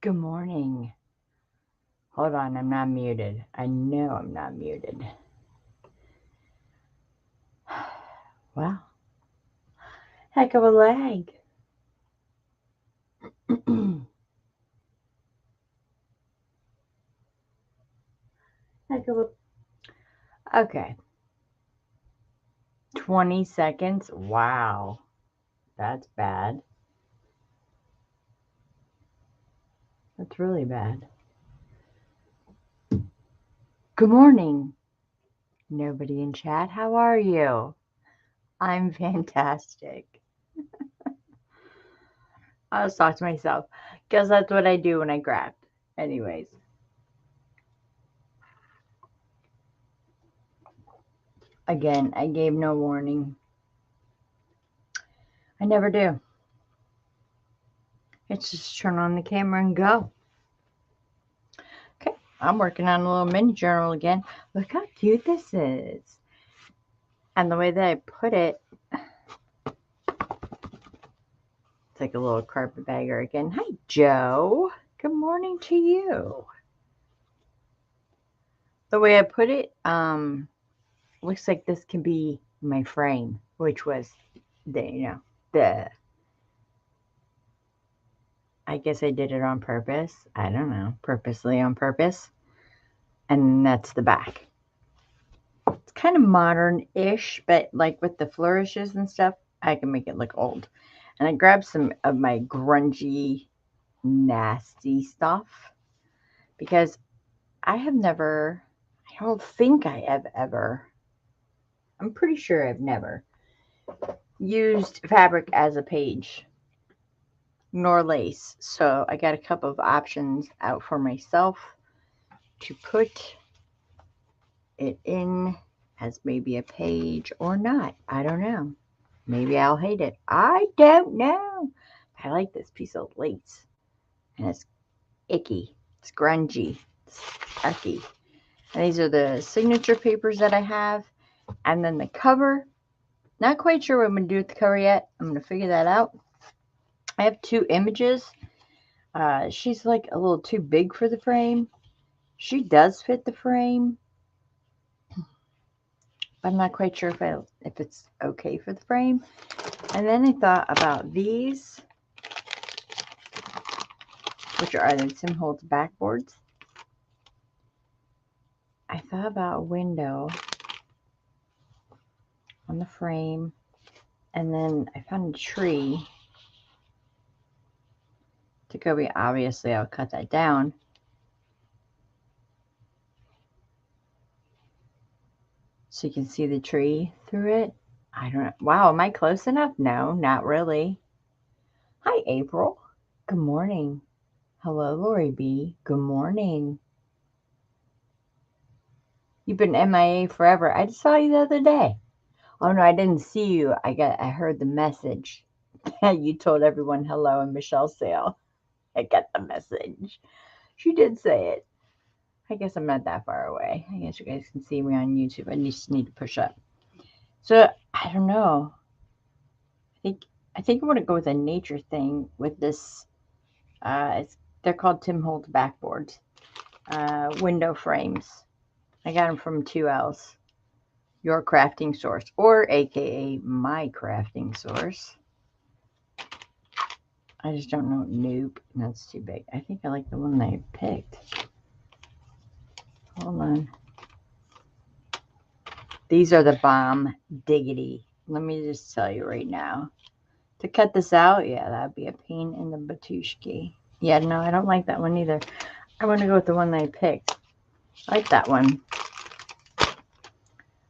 Good morning. Hold on, I'm not muted. I know I'm not muted. Wow. Heck of a lag. Heck of a. Okay. 20 seconds. Wow. That's bad. That's really bad. Good morning. Nobody in chat. How are you? I'm fantastic. I was talking to myself because that's what I do when I grabbed. Anyways. Again, I gave no warning. I never do. It's just turn on the camera and go. Okay, I'm working on a little mini journal again. Look how cute this is. And the way that I put it, it's like a little carpetbagger again. Hi, Joe. Good morning to you. The way I put it, looks like this can be my frame, which was I guess I did it on purpose. I don't know, purposely on purpose. And that's the back. It's kind of modern-ish, but like with the flourishes and stuff, I can make it look old. And I grabbed some of my grungy, nasty stuff because I don't think I have ever, I'm pretty sure I've never used fabric as a page nor lace. So I got a couple of options out for myself to put it in as maybe a page or not. I don't know. Maybe I'll hate it. I don't know. I like this piece of lace. And it's icky. It's grungy. It's tacky. And these are the signature papers that I have. And then the cover. Not quite sure what I'm going to do with the cover yet. I'm going to figure that out. I have two images. She's like a little too big for the frame. She does fit the frame. But I'm not quite sure if it's okay for the frame. And then I thought about these, which are the Tim Holtz backboards. I thought about a window on the frame, and then I found a tree to go be. Obviously, I'll cut that down. So you can see the tree through it. I don't know. Wow, am I close enough? No, not really. Hi, April. Good morning. Hello, Lori B. Good morning. You've been MIA forever. I just saw you the other day. Oh no, I didn't see you. I heard the message. You told everyone hello in Michelle's sale. I got the message. She did say it. I guess I'm not that far away. I guess you guys can see me on YouTube. I just need to push up. So I don't know. I think I want to go with a nature thing with this. They're called Tim Holtz backboards. Window frames. I got them from 2Ls. Your crafting source, or aka my crafting source. I just don't know. Nope, that's too big. I think I like the one I picked. Hold on. These are the bomb diggity. Let me just tell you right now. To cut this out, yeah, that'd be a pain in the batushki. Yeah, no, I don't like that one either. I want to go with the one that I picked. I like that one.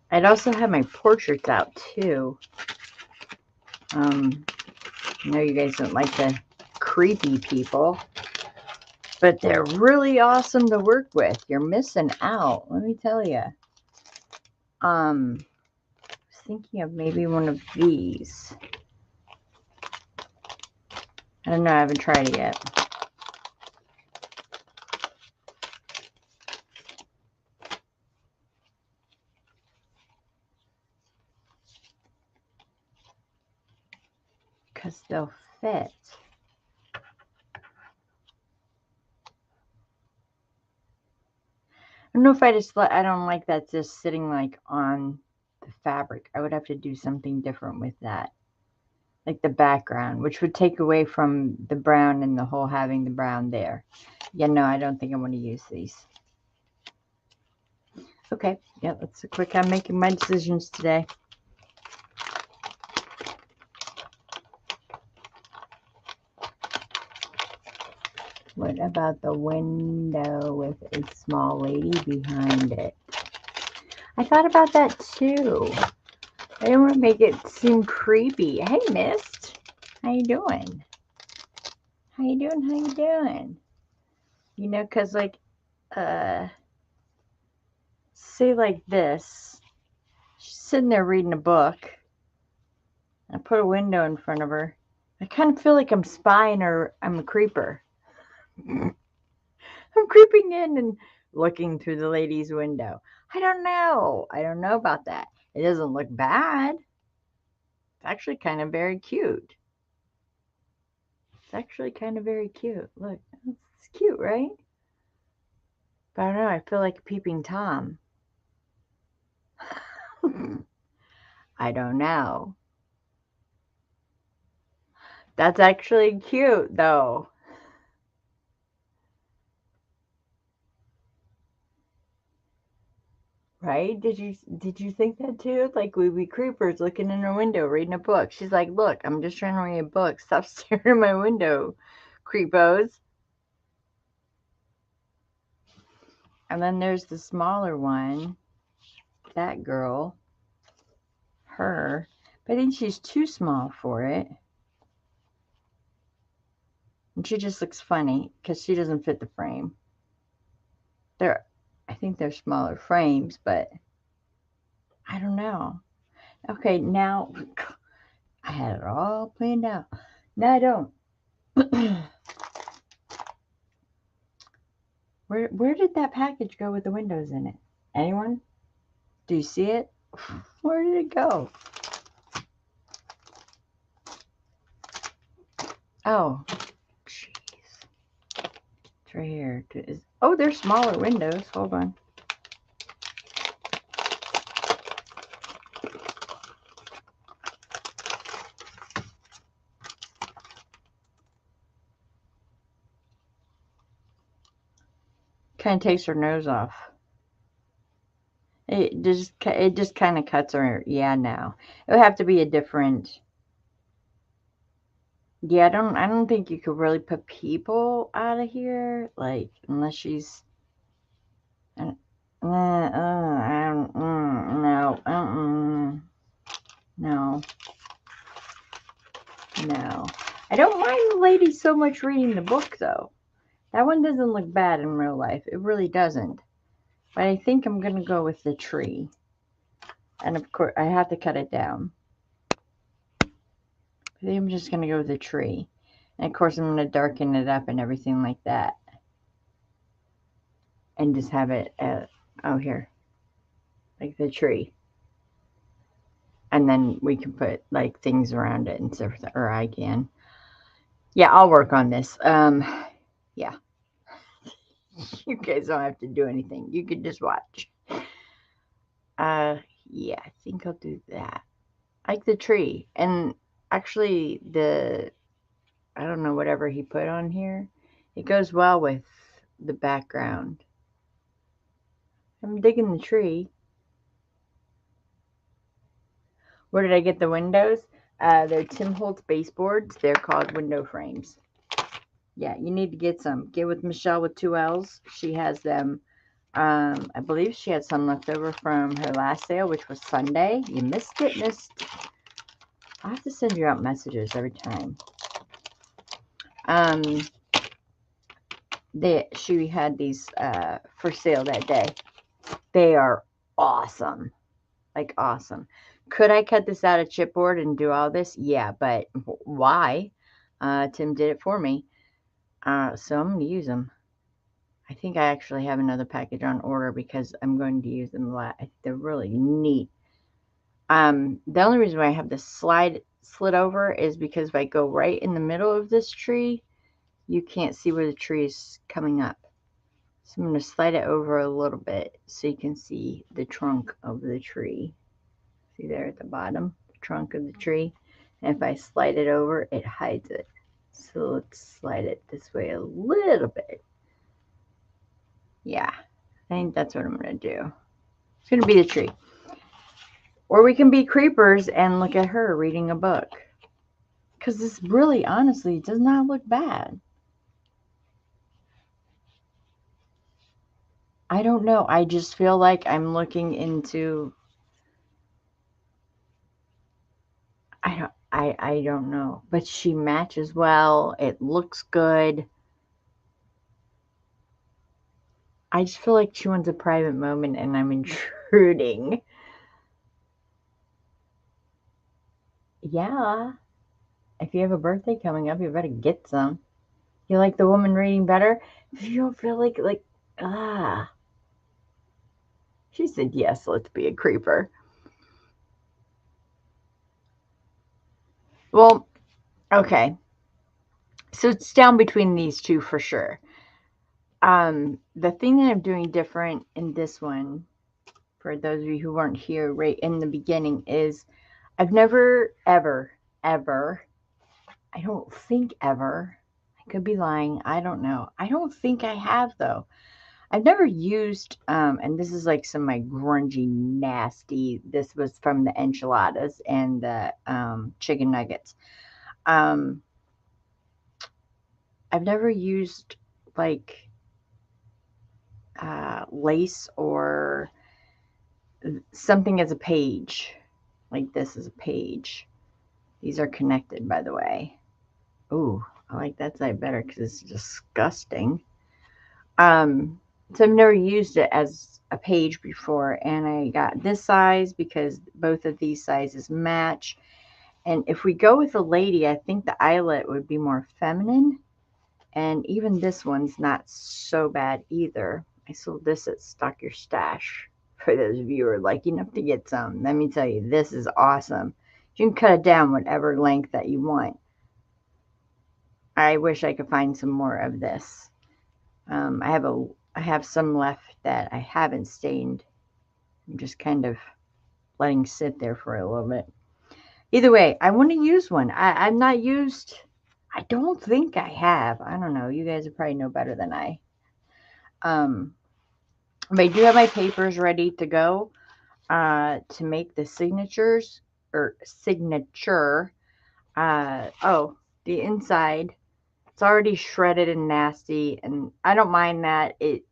I'd also have my portraits out too. I know you guys don't like the creepy people, but they're really awesome to work with. You're missing out, let me tell you. I was thinking of maybe one of these. I don't know, I haven't tried it yet. Because they'll fit. don't know if I don't like that just sitting like on the fabric. I would have to do something different with that. Like the background, which would take away from the brown and the whole having the brown there. Yeah, no, I don't think I want to use these. Okay, yeah, that's a quick. I'm making my decisions today. What about the window with a small lady behind it? I thought about that too. I don't want to make it seem creepy. Hey, Mist. How you doing? How you doing? How you doing? You know, because like, say like this. She's sitting there reading a book. I put a window in front of her. I kind of feel like I'm spying or I'm a creeper. I'm creeping in and looking through the lady's window. I don't know. I don't know about that. It doesn't look bad. It's actually kind of very cute. It's actually kind of very cute. Look, it's cute, right? But I don't know. I feel like peeping Tom. I don't know. That's actually cute, though. Right? Did you think that too? Like we'd be creepers looking in her window reading a book. She's like, "Look, I'm just trying to read a book. Stop staring at my window, creepos." And then there's the smaller one. That girl, her. But I think she's too small for it. And she just looks funny because she doesn't fit the frame. I think they're smaller frames, but I don't know. Okay, now I had it all planned out. No, I don't. Where did that package go with the windows in it? Anyone? Do you see it? Where did it go? Oh, jeez. It's right here. Oh, they're smaller windows. Hold on. Kind of takes her nose off. It just kind of cuts her. Yeah, no. It would have to be a different. Yeah, I don't think you could really put people out of here, like unless she's. I don't. No. No. No. I don't mind the lady so much reading the book though. That one doesn't look bad in real life. It really doesn't. But I think I'm gonna go with the tree. And of course, I have to cut it down. I think I'm just going to go with the tree. And of course, I'm going to darken it up and everything like that. And just have it, here, like the tree. And then we can put like things around it and stuff, or I can. Yeah, I'll work on this. Yeah. You guys don't have to do anything. You can just watch. Yeah, I think I'll do that. Like the tree. And actually I don't know, whatever he put on here, it goes well with the background. I'm digging the tree. Where did I get the windows? They're Tim Holtz baseboards. They're called window frames. Yeah, you need to get some. Get with Michelle with 2 L's. She has them. I believe she had some left over from her last sale, which was Sunday. You missed it, missed. I have to send you out messages every time. She had these for sale that day. They are awesome. Like awesome. Could I cut this out of chipboard and do all this? Yeah, but why? Tim did it for me. So I'm going to use them. I think I actually have another package on order because I'm going to use them a lot. They're really neat. The only reason why I have this slid over is because if I go right in the middle of this tree, you can't see where the tree is coming up. So I'm going to slide it over a little bit so you can see the trunk of the tree. See there at the bottom, the trunk of the tree. And if I slide it over, it hides it. So let's slide it this way a little bit. Yeah, I think that's what I'm going to do. It's going to be the tree. Or we can be creepers and look at her reading a book. Because this really, honestly, does not look bad. I don't know. I just feel like I'm looking into... I don't know. But she matches well. It looks good. I just feel like she wants a private moment and I'm intruding. Yeah. If you have a birthday coming up, you better get some. You like the woman reading better? If you don't feel like, ah. She said, yes, let's be a creeper. Well, okay. So it's down between these two for sure. The thing that I'm doing different in this one, for those of you who weren't here right in the beginning, is I've never, ever, I don't think ever, I could be lying, I don't know. I don't think I have, though. I've never used, and this is like some of my grungy, nasty, this was from the enchiladas and the chicken nuggets. I've never used like lace or something as a page. Like this is a page. These are connected, by the way. Ooh, I like that side better because it's disgusting. So I've never used it as a page before, and I got this size because both of these sizes match. And if we go with a lady, I think the eyelet would be more feminine. And even this one's not so bad either. I sold this at Stock Your Stash. For those of you who are lucky enough to get some, let me tell you, this is awesome. You can cut it down whatever length that you want. I wish I could find some more of this. I have some left that I haven't stained. I'm just kind of letting sit there for a little bit. Either way, I want to use one. I've not used... I don't think I have. I don't know. You guys would probably know better than I. But I do have my papers ready to go to make the signatures or signature. Oh, the inside. It's already shredded and nasty, and I don't mind that. It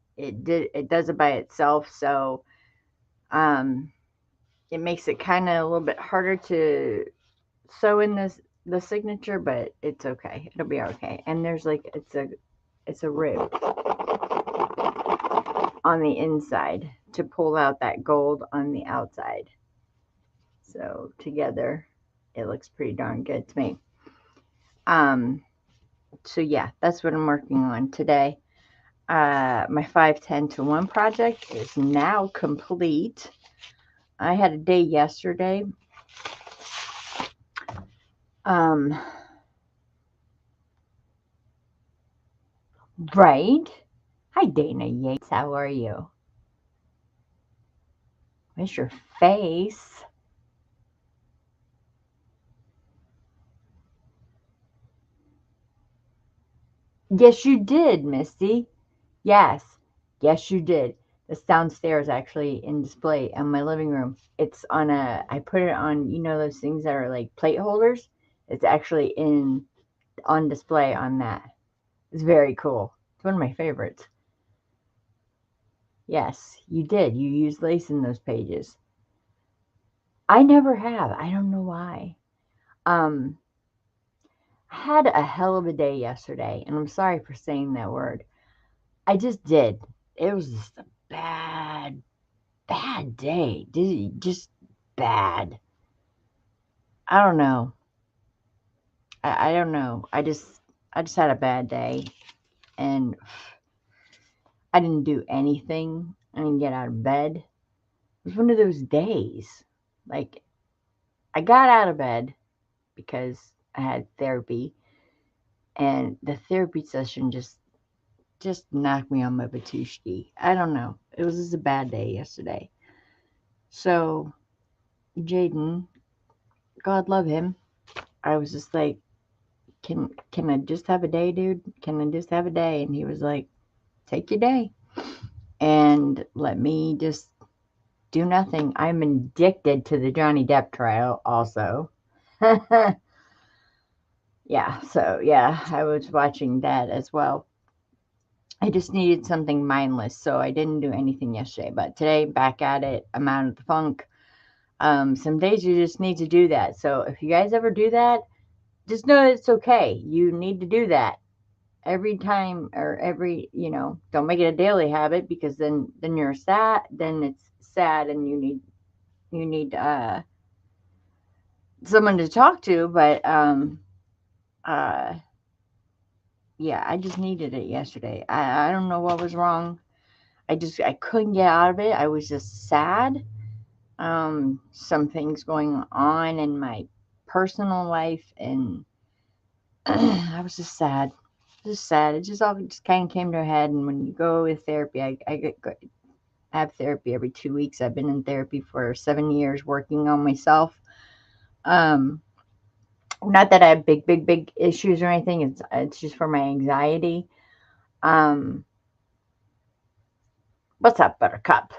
does it by itself, so it makes it kind of a little bit harder to sew in the signature, but it's okay. It'll be okay. And there's like it's a rib on the inside to pull out that gold on the outside. So together, it looks pretty darn good to me. So yeah, that's what I'm working on today. My 5-10-1 project is now complete. I had a day yesterday. Right. Hi, Dana Yates. How are you? Where's your face? Yes, you did, Misty. Yes. Yes, you did. This downstairs actually in display in my living room. It's on I put it on, you know, those things that are like plate holders. It's actually on display on that. It's very cool. It's one of my favorites. Yes, you did. You used lace in those pages. I never have. I don't know why. Um, I had a hell of a day yesterday, and I'm sorry for saying that word. I just did. It was just a bad day. Just bad. I don't know. I don't know. I just had a bad day, and I didn't do anything. I didn't get out of bed. It was one of those days. Like, I got out of bed because I had therapy, and the therapy session just just knocked me on my batushki. I don't know. It was just a bad day yesterday. So, Jaden, God love him. I was just like, can I just have a day, dude? Can I just have a day? And he was like, take your day and let me just do nothing. I'm addicted to the Johnny Depp trial also. Yeah, so yeah, I was watching that as well. I just needed something mindless, so I didn't do anything yesterday. But today, back at it. I'm out of the funk. Some days you just need to do that. So if you guys ever do that, just know it's okay. You need to do that every time or every, don't make it a daily habit because then you're sad. Then it's sad, and you need someone to talk to. But uh, yeah, I just needed it yesterday. I don't know what was wrong. I couldn't get out of it. I was just sad. Some things going on in my personal life, and I was just sad. Just sad. It just all just kind of came to a head. And when you go with therapy, I have therapy every 2 weeks. I've been in therapy for 7 years, working on myself. Um, Not that I have big issues or anything. It's just for my anxiety. Um, what's up, Buttercup?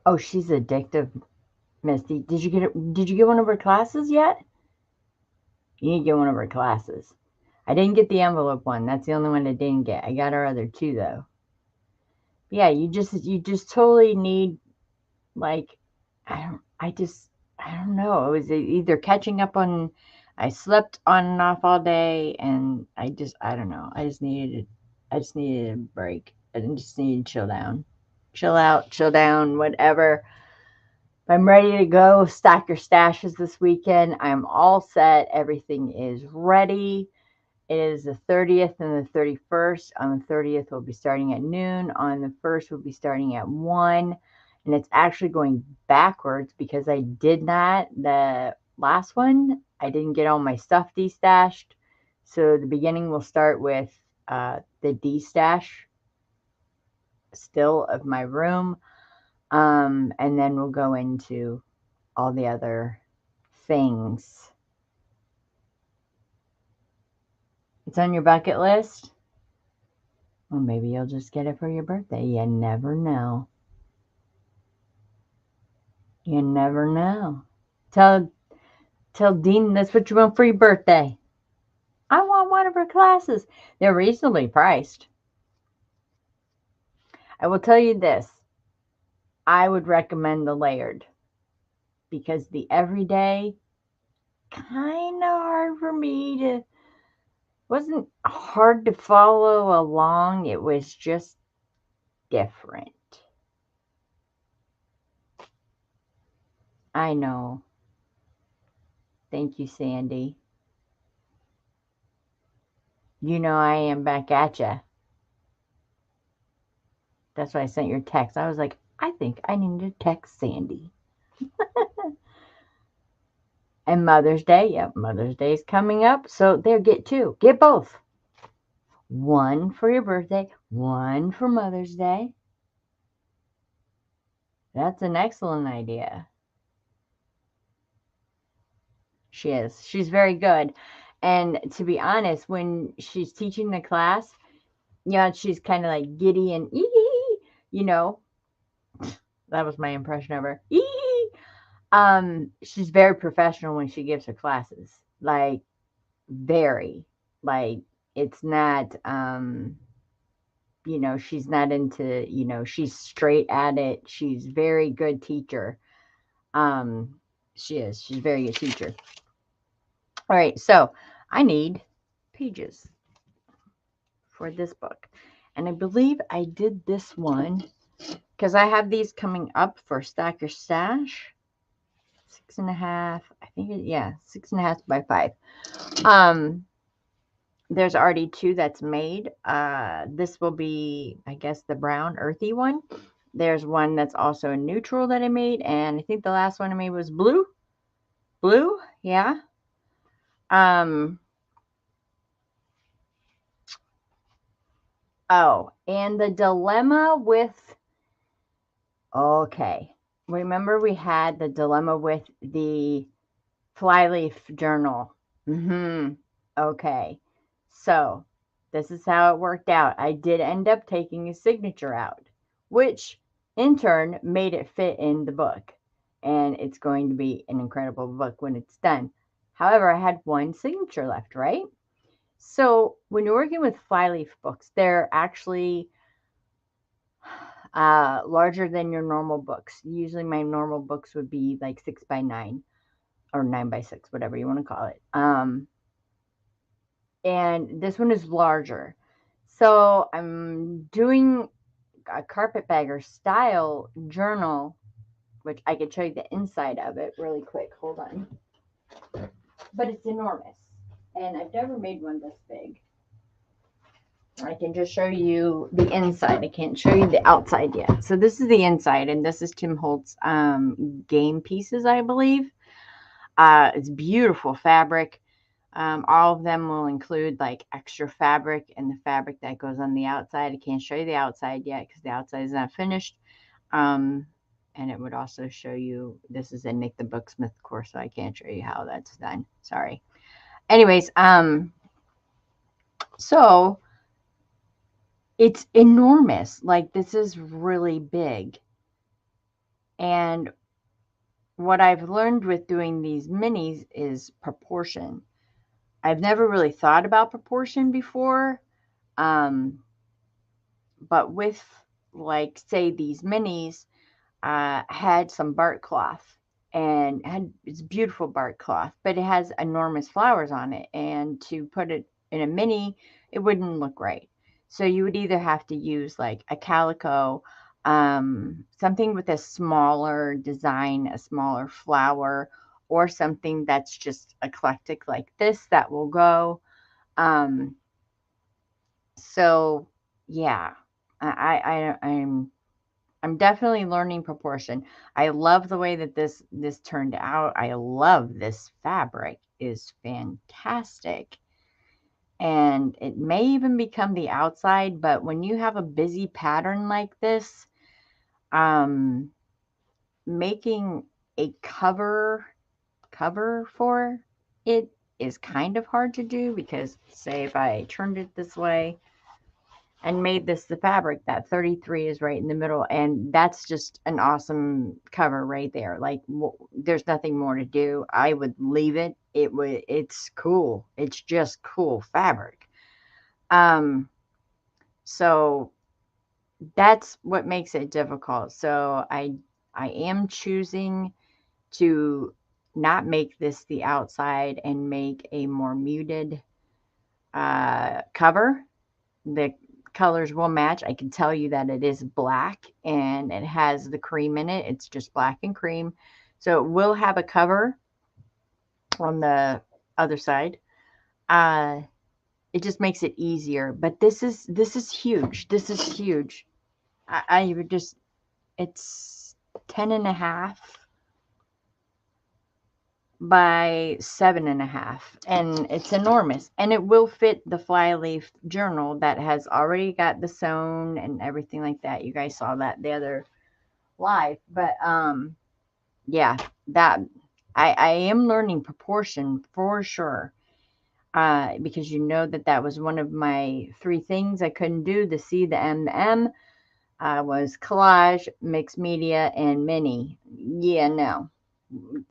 Oh, she's addictive, Misty. Did you get one of her classes yet? You need to get one of her classes. I didn't get the envelope one. That's the only one I didn't get. I got her other two though. Yeah, you just totally need, like, I don't know. It was either catching up on. I slept on and off all day, and I don't know. I just needed a break. I just needed to chill down, chill out, chill down, whatever. I'm ready to go. Stack your stashes this weekend. I'm all set. Everything is ready. It is the 30th and the 31st. On the 30th, we'll be starting at noon. On the 1st, we'll be starting at 1. And it's actually going backwards because I did not, the last one, I didn't get all my stuff destashed. So the beginning will start with the destash still of my room. And then we'll go into all the other things. It's on your bucket list? Well, maybe you'll just get it for your birthday. You never know. You never know. Tell tell Dean that's what you want for your birthday. I want one of her classes. They're reasonably priced. I will tell you this. I would recommend the layered because the everyday kind of hard for me to wasn't hard to follow along. It was just different. I know. Thank you, Sandy. You know I am back at ya. That's why I sent your text. I was like, I think I need to text Sandy. And Mother's Day, yep, Mother's Day is coming up. So there, get two. Get both. One for your birthday, one for Mother's Day. That's an excellent idea. She is. She's very good. And to be honest, when she's teaching the class, yeah, she's kind of like giddy and you know, that was my impression of her. She's very professional when she gives her classes. Like very. Like it's not she's not into, she's straight at it. She's very good teacher. Um she is. She's a very good teacher. All right, so I need pages for this book. And I believe I did this one because I have these coming up for Stack Your Stash. 6.5, I think, yeah, 6.5 by 5. There's already two that's made. This will be, I guess, the brown earthy one. There's one that's also a neutral that I made, and I think the last one I made was blue. Blue, yeah. Oh, and the dilemma with, okay, remember we had the dilemma with the flyleaf journal. Okay. So, this is how it worked out. I did end up taking a signature out, which in turn made it fit in the book. And it's going to be an incredible book when it's done. However, I had one signature left, right? So, when you're working with flyleaf books, they're actually larger than your normal books. Usually, my normal books would be like 6 by 9 or 9 by 6, whatever you want to call it. And this one is larger. So I'm doing a carpetbagger style journal, which I could show you the inside of it really quick. Hold on. But it's enormous. And I've never made one this big. I can just show you the inside. I can't show you the outside yet. So this is the inside, and this is Tim Holtz game pieces, I believe. It's beautiful fabric. All of them will include like extra fabric and the fabric that goes on the outside. I can't show you the outside yet because the outside is not finished. And it would also show you, this is a Nick the Booksmith course, so I can't show you how that's done. Sorry. Anyways, so it's enormous. Like, this is really big. And what I've learned with doing these minis is proportion. I've never really thought about proportion before. But with, like, say, these minis, had some bark cloth, and it's beautiful bark cloth, but it has enormous flowers on it. And to put it in a mini, it wouldn't look right. So you would either have to use like a calico, something with a smaller design, a smaller flower, or something that's just eclectic like this that will go. Um, so yeah, I'm definitely learning proportion. I love the way that this turned out. I love this fabric is fantastic. And it may even become the outside, but when you have a busy pattern like this, um, making a cover for it is kind of hard to do because, say, if I turned it this way and made this the fabric, that 33 is right in the middle, and that's just an awesome cover right there. Like, there's nothing more to do. I would leave it. It's cool. It's just cool fabric. So that's what makes it difficult. So I am choosing to not make this the outside and make a more muted cover. The colors will match. I can tell you that it is black and it has the cream in it. It's just black and cream. So it will have a cover on the other side. It just makes it easier. But this is huge. This is huge. I would just, it's 10.5 by 7.5, and it's enormous, and it will fit the flyleaf journal that has already got the sewn and everything like that. You guys saw that the other live. But yeah, that I am learning proportion for sure, because you know that was one of my 3 things I couldn't do: the C, the M, the M. Was collage, mixed media, and mini. Yeah, no,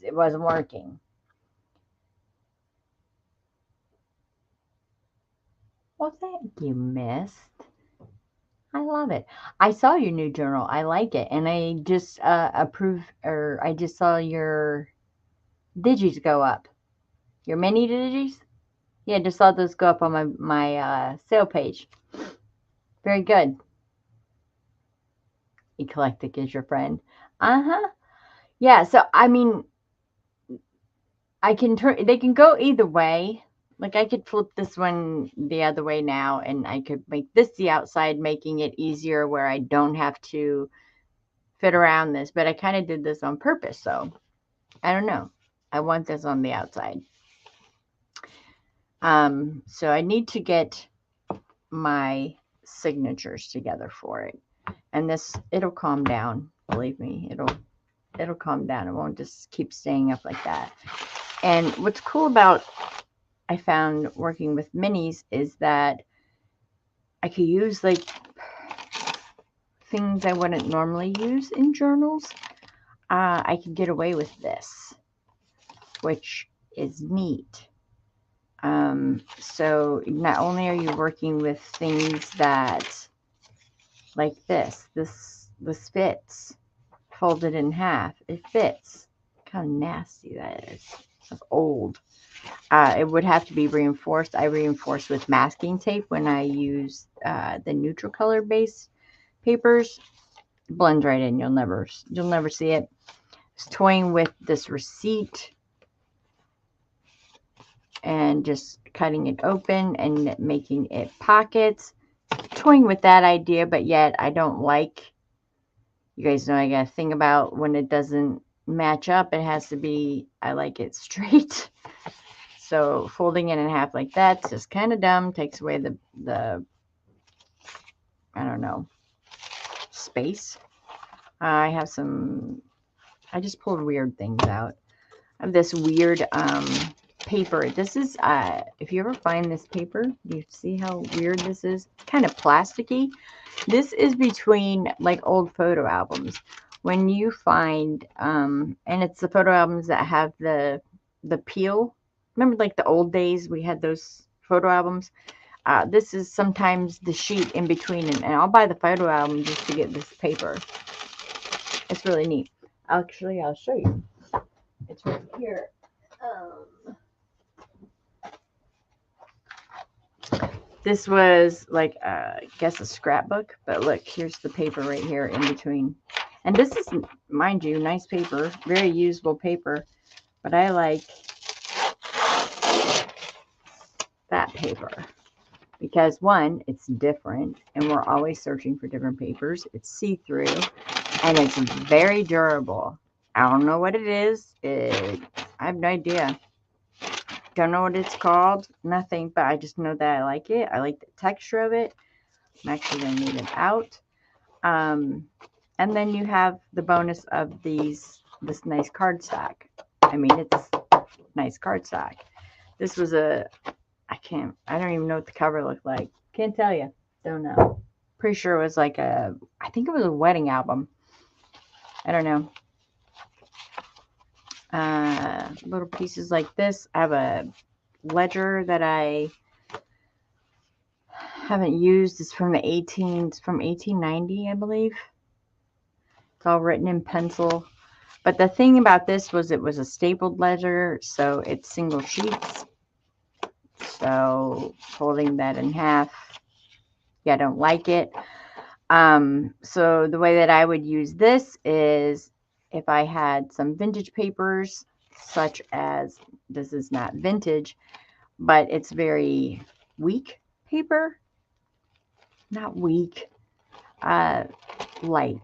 it wasn't working. Well, thank you, Miss. I love it. I saw your new journal. I like it, and I just I just saw your digis go up. Your mini digis. Yeah, just saw those go up on my sale page. Very good. Eclectic is your friend. Uh-huh. Yeah. So I mean, I can turn. They can go either way. Like, I could flip this one the other way now, and I could make this the outside, making it easier where I don't have to fit around this. But I kind of did this on purpose, so I don't know. I want this on the outside. So I need to get my signatures together for it. And this, it'll calm down. Believe me, it'll calm down. It won't just keep staying up like that. And what's cool about, I found working with minis, is that I could use like things I wouldn't normally use in journals. I could get away with this, which is neat. So not only are you working with things that, like this fits, folded in half, it fits. Look how nasty that is. It's old. It would have to be reinforced. I reinforce with masking tape when I use the neutral color base papers. It blends right in. You'll never see it. Just toying with this receipt and just cutting it open and making it pockets. Toying with that idea, but yet I don't like, you guys know I got a thing about when it doesn't match up, it has to be, I like it straight. So folding it in half like that's just kind of dumb. Takes away the I don't know, space. I just pulled weird things out. I have this weird paper. This is, if you ever find this paper, you see how weird this is? Kind of plasticky. This is between like old photo albums. When you find, and it's the photo albums that have the peel. Remember like the old days we had those photo albums? This is sometimes the sheet in between, and I'll buy the photo album just to get this paper. It's really neat. Actually, I'll show you. It's right here. This was like, I guess a scrapbook, but look, here's the paper right here in between. And this is, mind you, nice paper, very usable paper, but I like that paper because one, it's different, and we're always searching for different papers. It's see-through, and it's very durable. I don't know what it is. I have no idea. Don't know what it's called. Nothing, but I just know that I like it. I like the texture of it. I'm actually going to leave it out. And then you have the bonus of this nice cardstock. I mean, it's nice cardstock. This was I don't even know what the cover looked like. Can't tell you. Don't know. Pretty sure it was like I think it was a wedding album. I don't know. Little pieces like this. I have a ledger that I haven't used. It's from from 1890, I believe. It's all written in pencil. But the thing about this was it was a stapled ledger, so it's single sheets. So folding that in half, yeah, I don't like it. So the way that I would use this is if I had some vintage papers, such as, this is not vintage, but it's very weak paper. Not weak, light.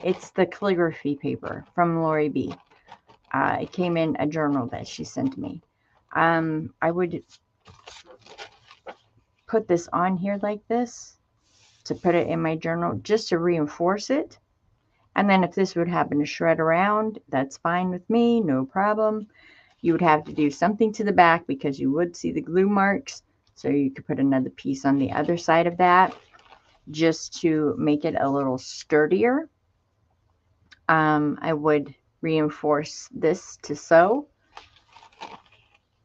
It's the calligraphy paper from Lori B. It came in a journal that she sent me. I would put this on here like this to put it in my journal just to reinforce it. And then if this would happen to shred around, that's fine with me, no problem. You would have to do something to the back because you would see the glue marks. So you could put another piece on the other side of that just to make it a little sturdier. I would reinforce this to sew.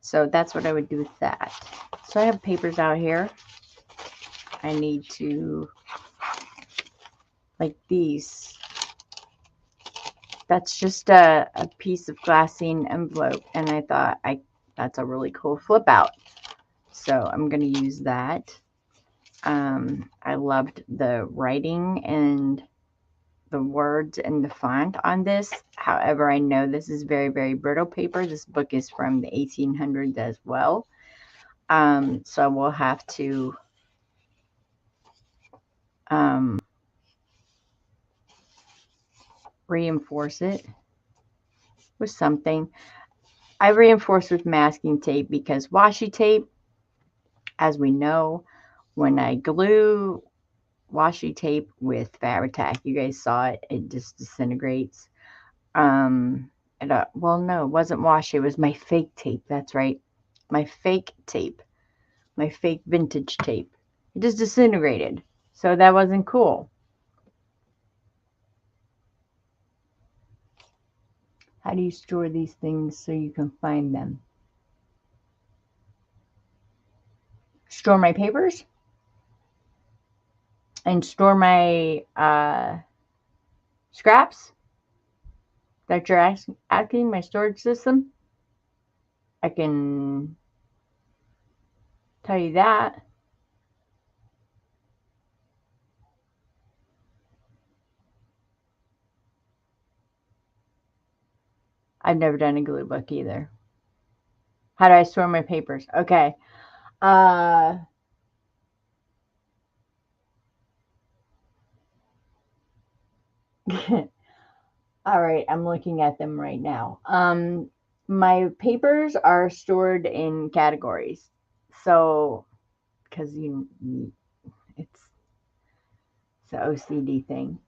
So that's what I would do with that. So I have papers out here. I need to, like these. That's just a piece of glassine envelope, and I thought that's a really cool flip out. So I'm going to use that. I loved the writing and the words and the font on this. However, I know this is very, very brittle paper. This book is from the 1800s as well. So we'll have to reinforce it with something. I reinforce with masking tape because washi tape, As we know, when I glue washi tape with Fabri-Tac, you guys saw it, it just disintegrates. Um, well, no, it wasn't washi, it was my fake tape. That's right. My fake tape, my fake vintage tape. It just disintegrated. So that wasn't cool. How do you store these things so you can find them? Store my papers and store my scraps that you're asking, my storage system. I can tell you that. I've never done a glue book either. How do I store my papers? Okay. Uh, all right, I'm looking at them right now. My papers are stored in categories. So, because it's the OCD thing.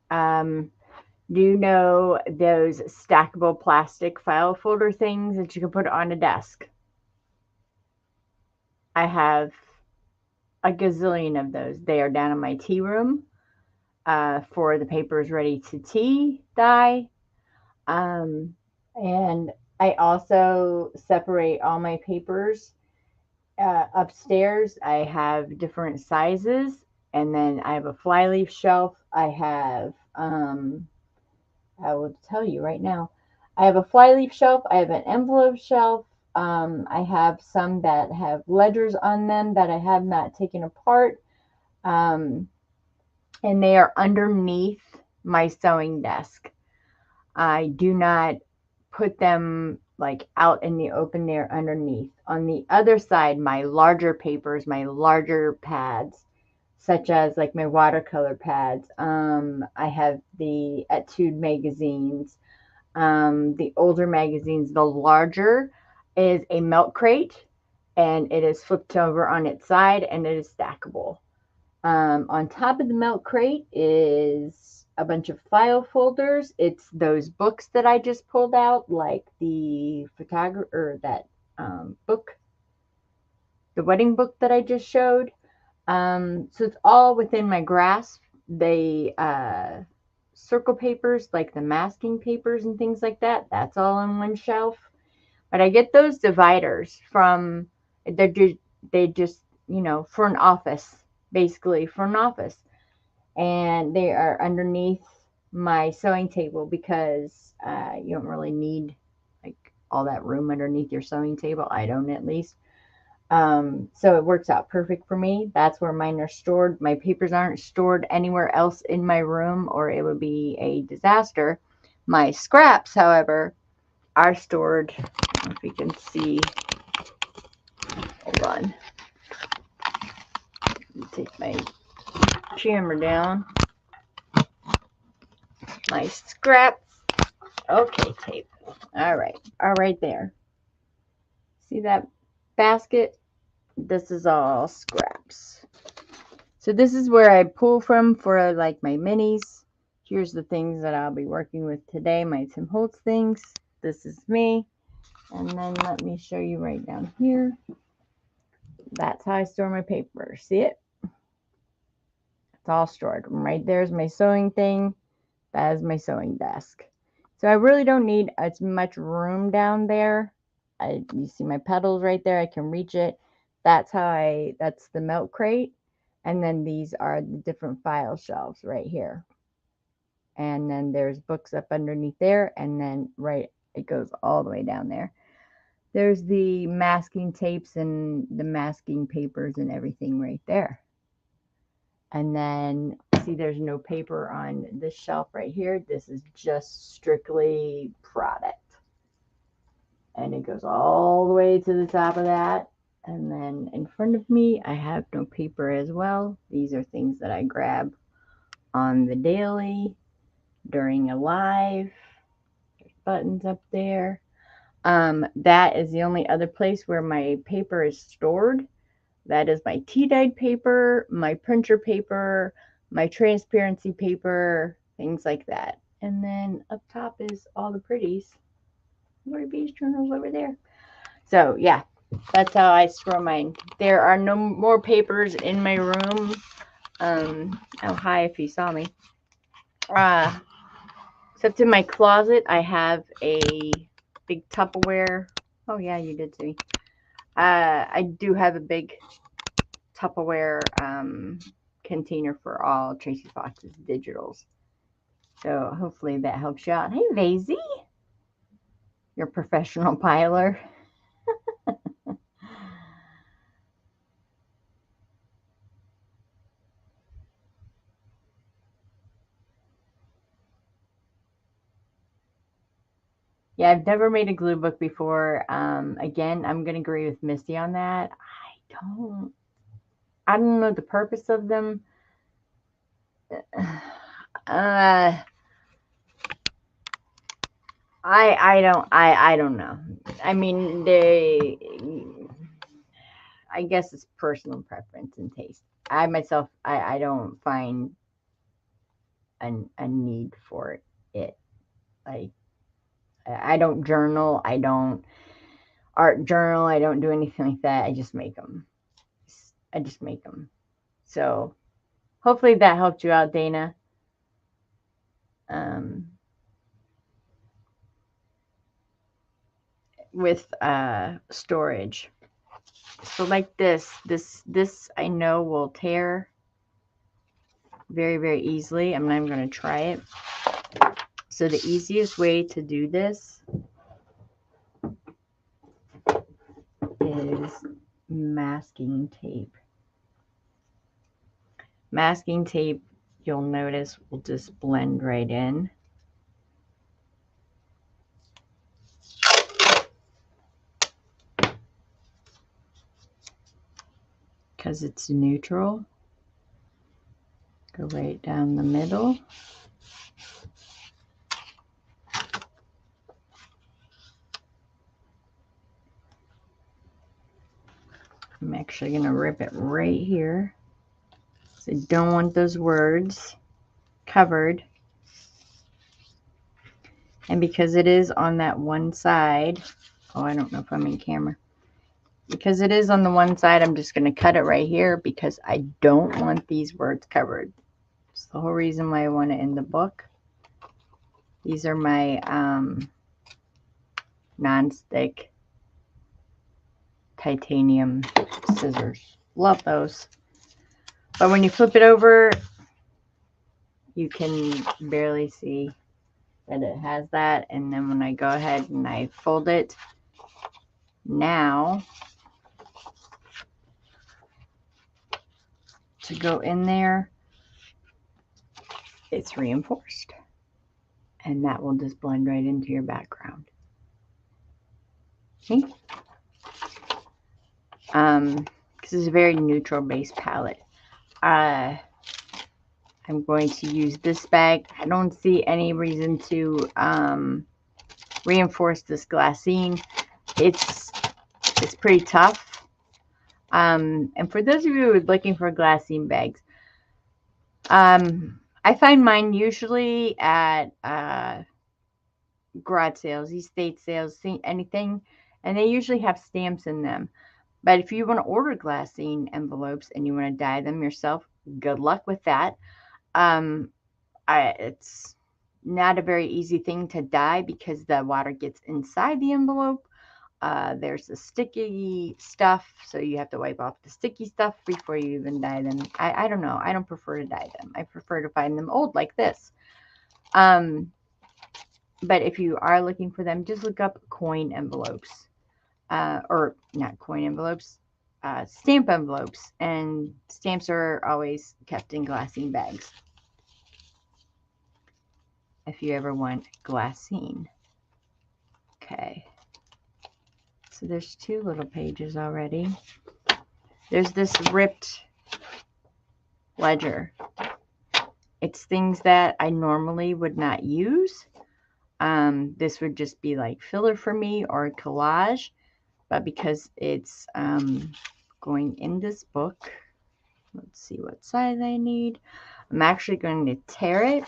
Do you know those stackable plastic file folder things that you can put on a desk? I have a gazillion of those. They are down in my tea room for the papers ready to tea dye. And I also separate all my papers upstairs. I have different sizes, and then I have a flyleaf shelf. I will tell you right now. I have a flyleaf shelf. I have an envelope shelf. I have some that have ledgers on them that I have not taken apart. Um, and they are underneath my sewing desk. I do not put them like out in the open, they're underneath. On the other side, my larger papers, my larger pads, such as like my watercolor pads. I have the Etude magazines, the older magazines. The larger is a milk crate, and it is flipped over on its side, and it is stackable. On top of the milk crate is a bunch of file folders. It's those books that I just pulled out, like the photographer or that book, the wedding book that I just showed. So it's all within my grasp. They circle papers, like the masking papers and things like that. That's all on one shelf. But I get those dividers from they just for an office, basically for an office, and they are underneath my sewing table because you don't really need like all that room underneath your sewing table. I don't, at least. So it works out perfect for me. That's where mine are stored. My papers aren't stored anywhere else in my room, or it would be a disaster. My scraps, however, are stored. I don't know if you can see. Hold on. Take my camera down. My scraps. Okay, tape. All right. All right there. See that basket? This is all scraps. So this is where I pull from for like my minis. Here's the things that I'll be working with today. My Tim Holtz things. This is me. And then let me show you right down here. That's how I store my paper. See it? It's all stored. Right there's my sewing thing. That is my sewing desk. So I really don't need as much room down there. You see my pedals right there. I can reach it. That's the milk crate. And then these are the different file shelves right here. And then there's books up underneath there. And then it goes all the way down there. There's the masking tapes and the masking papers and everything right there. And then see there's no paper on this shelf right here. This is just strictly product. And it goes all the way to the top of that. And then in front of me, I have no paper as well. These are things that I grab on the daily, during a live. There's buttons up there. That is the only other place where my paper is stored. That is my tea dyed paper, my printer paper, my transparency paper, things like that. And then up top is all the pretties. Lori B's journals over there. So yeah, that's how I store mine. There are no more papers in my room. Oh, hi, if you saw me. Except in my closet, I have a big Tupperware. Oh yeah, you did see. I do have a big Tupperware container for all Tracy Fox's digitals. So hopefully that helps you out. Hey, Vazy, you're a professional piler. Yeah, I've never made a glue book before. Again, I'm gonna agree with Misty on that. I don't know the purpose of them. Uh, I don't know. I mean, I guess it's personal preference and taste. I myself, I don't find a need for it. Like, I don't journal. I don't art journal. I don't do anything like that. I just make them. I just make them. So hopefully that helped you out, Dana. Um, with storage. So like this I know will tear very, very easily. I'm not even going to try it. So the easiest way to do this is masking tape. Masking tape, you'll notice, will just blend right in. Because it's neutral. Go right down the middle. I'm actually going to rip it right here. So I don't want those words covered. And because it is on that one side, oh, I don't know if I'm in camera. Because it is on the one side, I'm just going to cut it right here because I don't want these words covered. It's the whole reason why I want it in the book. These are my non-stick titanium scissors. Love those. But when you flip it over, you can barely see that it has that. And then when I go ahead and I fold it, now to go in there, it's reinforced. And that will just blend right into your background. See? This is a very neutral base palette. I'm going to use this bag. I don't see any reason to reinforce this glassine. It's pretty tough. And for those of you who are looking for glassine bags, I find mine usually at garage sales, estate sales, anything, and they usually have stamps in them. But if you want to order glassine envelopes and you want to dye them yourself, good luck with that. It's not a very easy thing to dye because the water gets inside the envelope. There's the sticky stuff, so you have to wipe off the sticky stuff before you even dye them. I don't know. I don't prefer to dye them. I prefer to find them old like this. But if you are looking for them, just look up coin envelopes. Or not coin envelopes, stamp envelopes. And stamps are always kept in glassine bags. If you ever want glassine. Okay. So there's 2 little pages already. There's this ripped ledger. It's things that I normally would not use. This would just be like filler for me or collage. But because it's going in this book. Let's see what size I need. I'm actually going to tear it.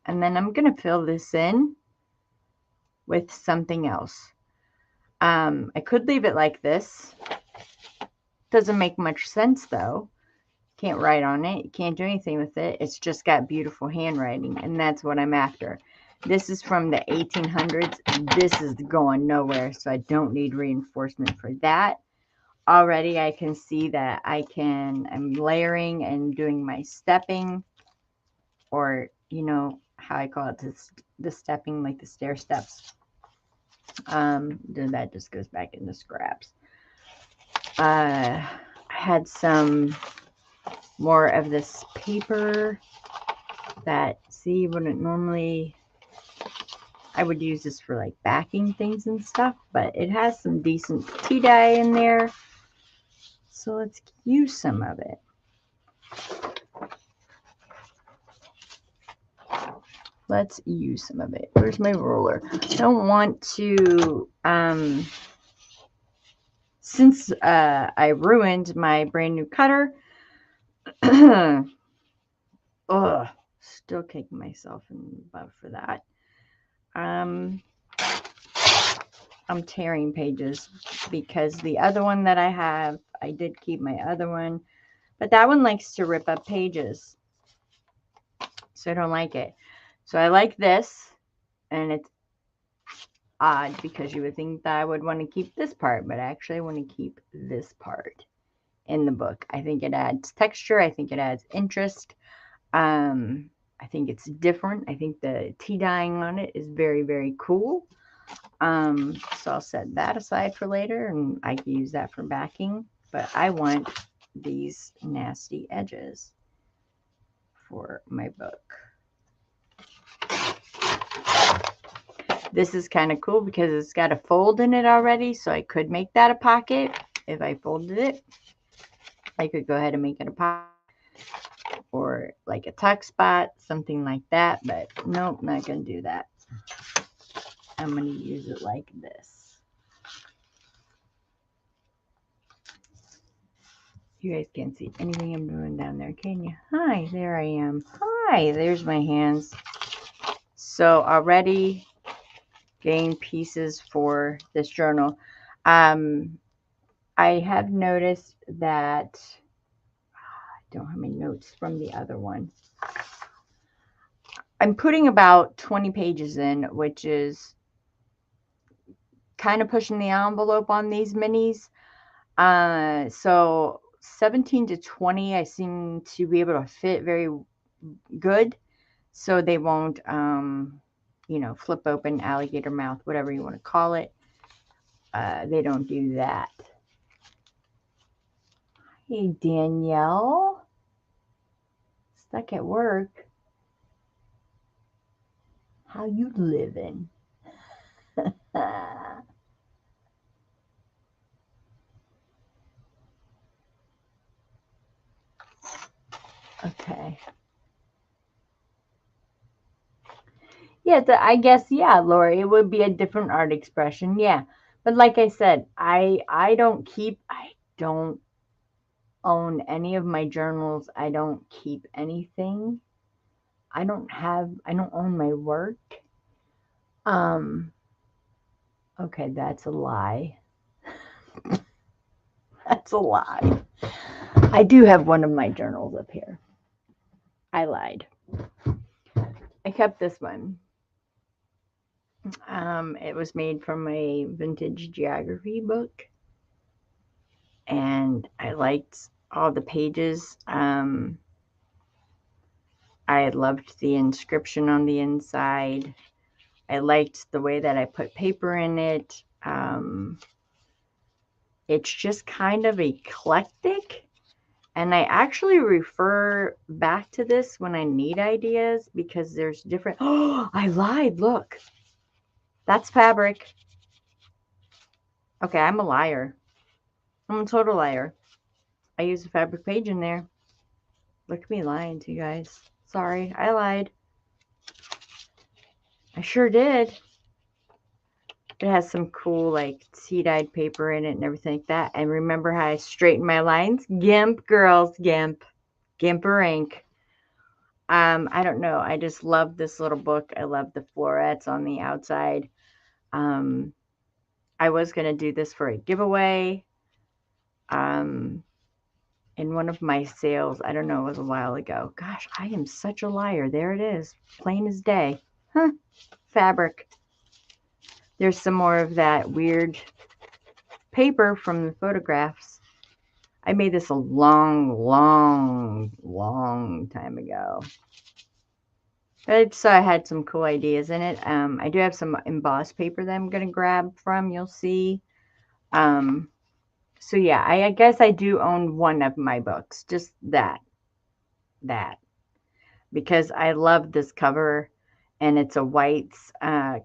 And then I'm going to fill this in with something else. I could leave it like this. Doesn't make much sense though. Can't write on it. You can't do anything with it. It's just got beautiful handwriting, and that's what I'm after. This is from the 1800s. This is going nowhere, so I don't need reinforcement for that. Already I can see that I'm layering and doing my stepping, or you know how I call it, the stepping, like the stair steps. Then that just goes back into scraps. I had some more of this paper that, see, wouldn't normally, I would use this for like backing things and stuff, but it has some decent tea dye in there. So let's use some of it. Let's use some of it. Where's my ruler? I don't want to, since I ruined my brand new cutter, ugh, still kicking myself in the butt for that. I'm tearing pages because the other one that I have, I did keep my other one, but that one likes to rip up pages. So I don't like it. So I like this, and it's odd because you would think that I would want to keep this part, but actually I want to keep this part in the book. I think it adds texture. I think it adds interest. I think it's different. I think the tea dyeing on it is very, very cool. So I'll set that aside for later, and I can use that for backing. But I want these nasty edges for my book. This is kind of cool because it's got a fold in it already, so I could make that a pocket if I folded it. I could go ahead and make it a pocket or like a tuck spot, something like that, but nope, not going to do that. I'm going to use it like this. You guys can't see anything I'm doing down there, can you? Hi, there I am. Hi, there's my hands. So already gained pieces for this journal. I have noticed that I don't have my notes from the other one. I'm putting about 20 pages in, which is kind of pushing the envelope on these minis. So 17 to 20, I seem to be able to fit very good. So they won't, you know, flip open, alligator mouth, whatever you want to call it. They don't do that. Hey, Danielle. Stuck at work. How you living? Okay. Yeah, I guess, yeah, Lori, it would be a different art expression. Yeah. But like I said, I don't own any of my journals. I don't keep anything. I don't own my work. Okay, that's a lie. That's a lie. I do have one of my journals up here. I lied. I kept this one. It was made from a vintage geography book, and I liked all the pages. I loved the inscription on the inside. I liked the way that I put paper in it. It's just kind of eclectic, and I actually refer back to this when I need ideas because there's different. Oh, I lied. Look, that's fabric. Okay, I'm a liar. I'm a total liar. I used a fabric page in there. Look at me lying to you guys. Sorry, I lied. I sure did. It has some cool like tea-dyed paper in it and everything like that. And remember how I straighten my lines? GIMP, girls, GIMP. Gimper ink. I don't know. I just love this little book. I love the florets on the outside. I was going to do this for a giveaway. In one of my sales, I don't know, it was a while ago. Gosh, I am such a liar. There it is. Plain as day. Huh. Fabric. There's some more of that weird paper from the photographs. I made this a long time ago. So I had some cool ideas in it. I do have some embossed paper that I'm going to grab from. You'll see. So yeah, I guess I do own one of my books. Just that. Because I love this cover. And it's a White's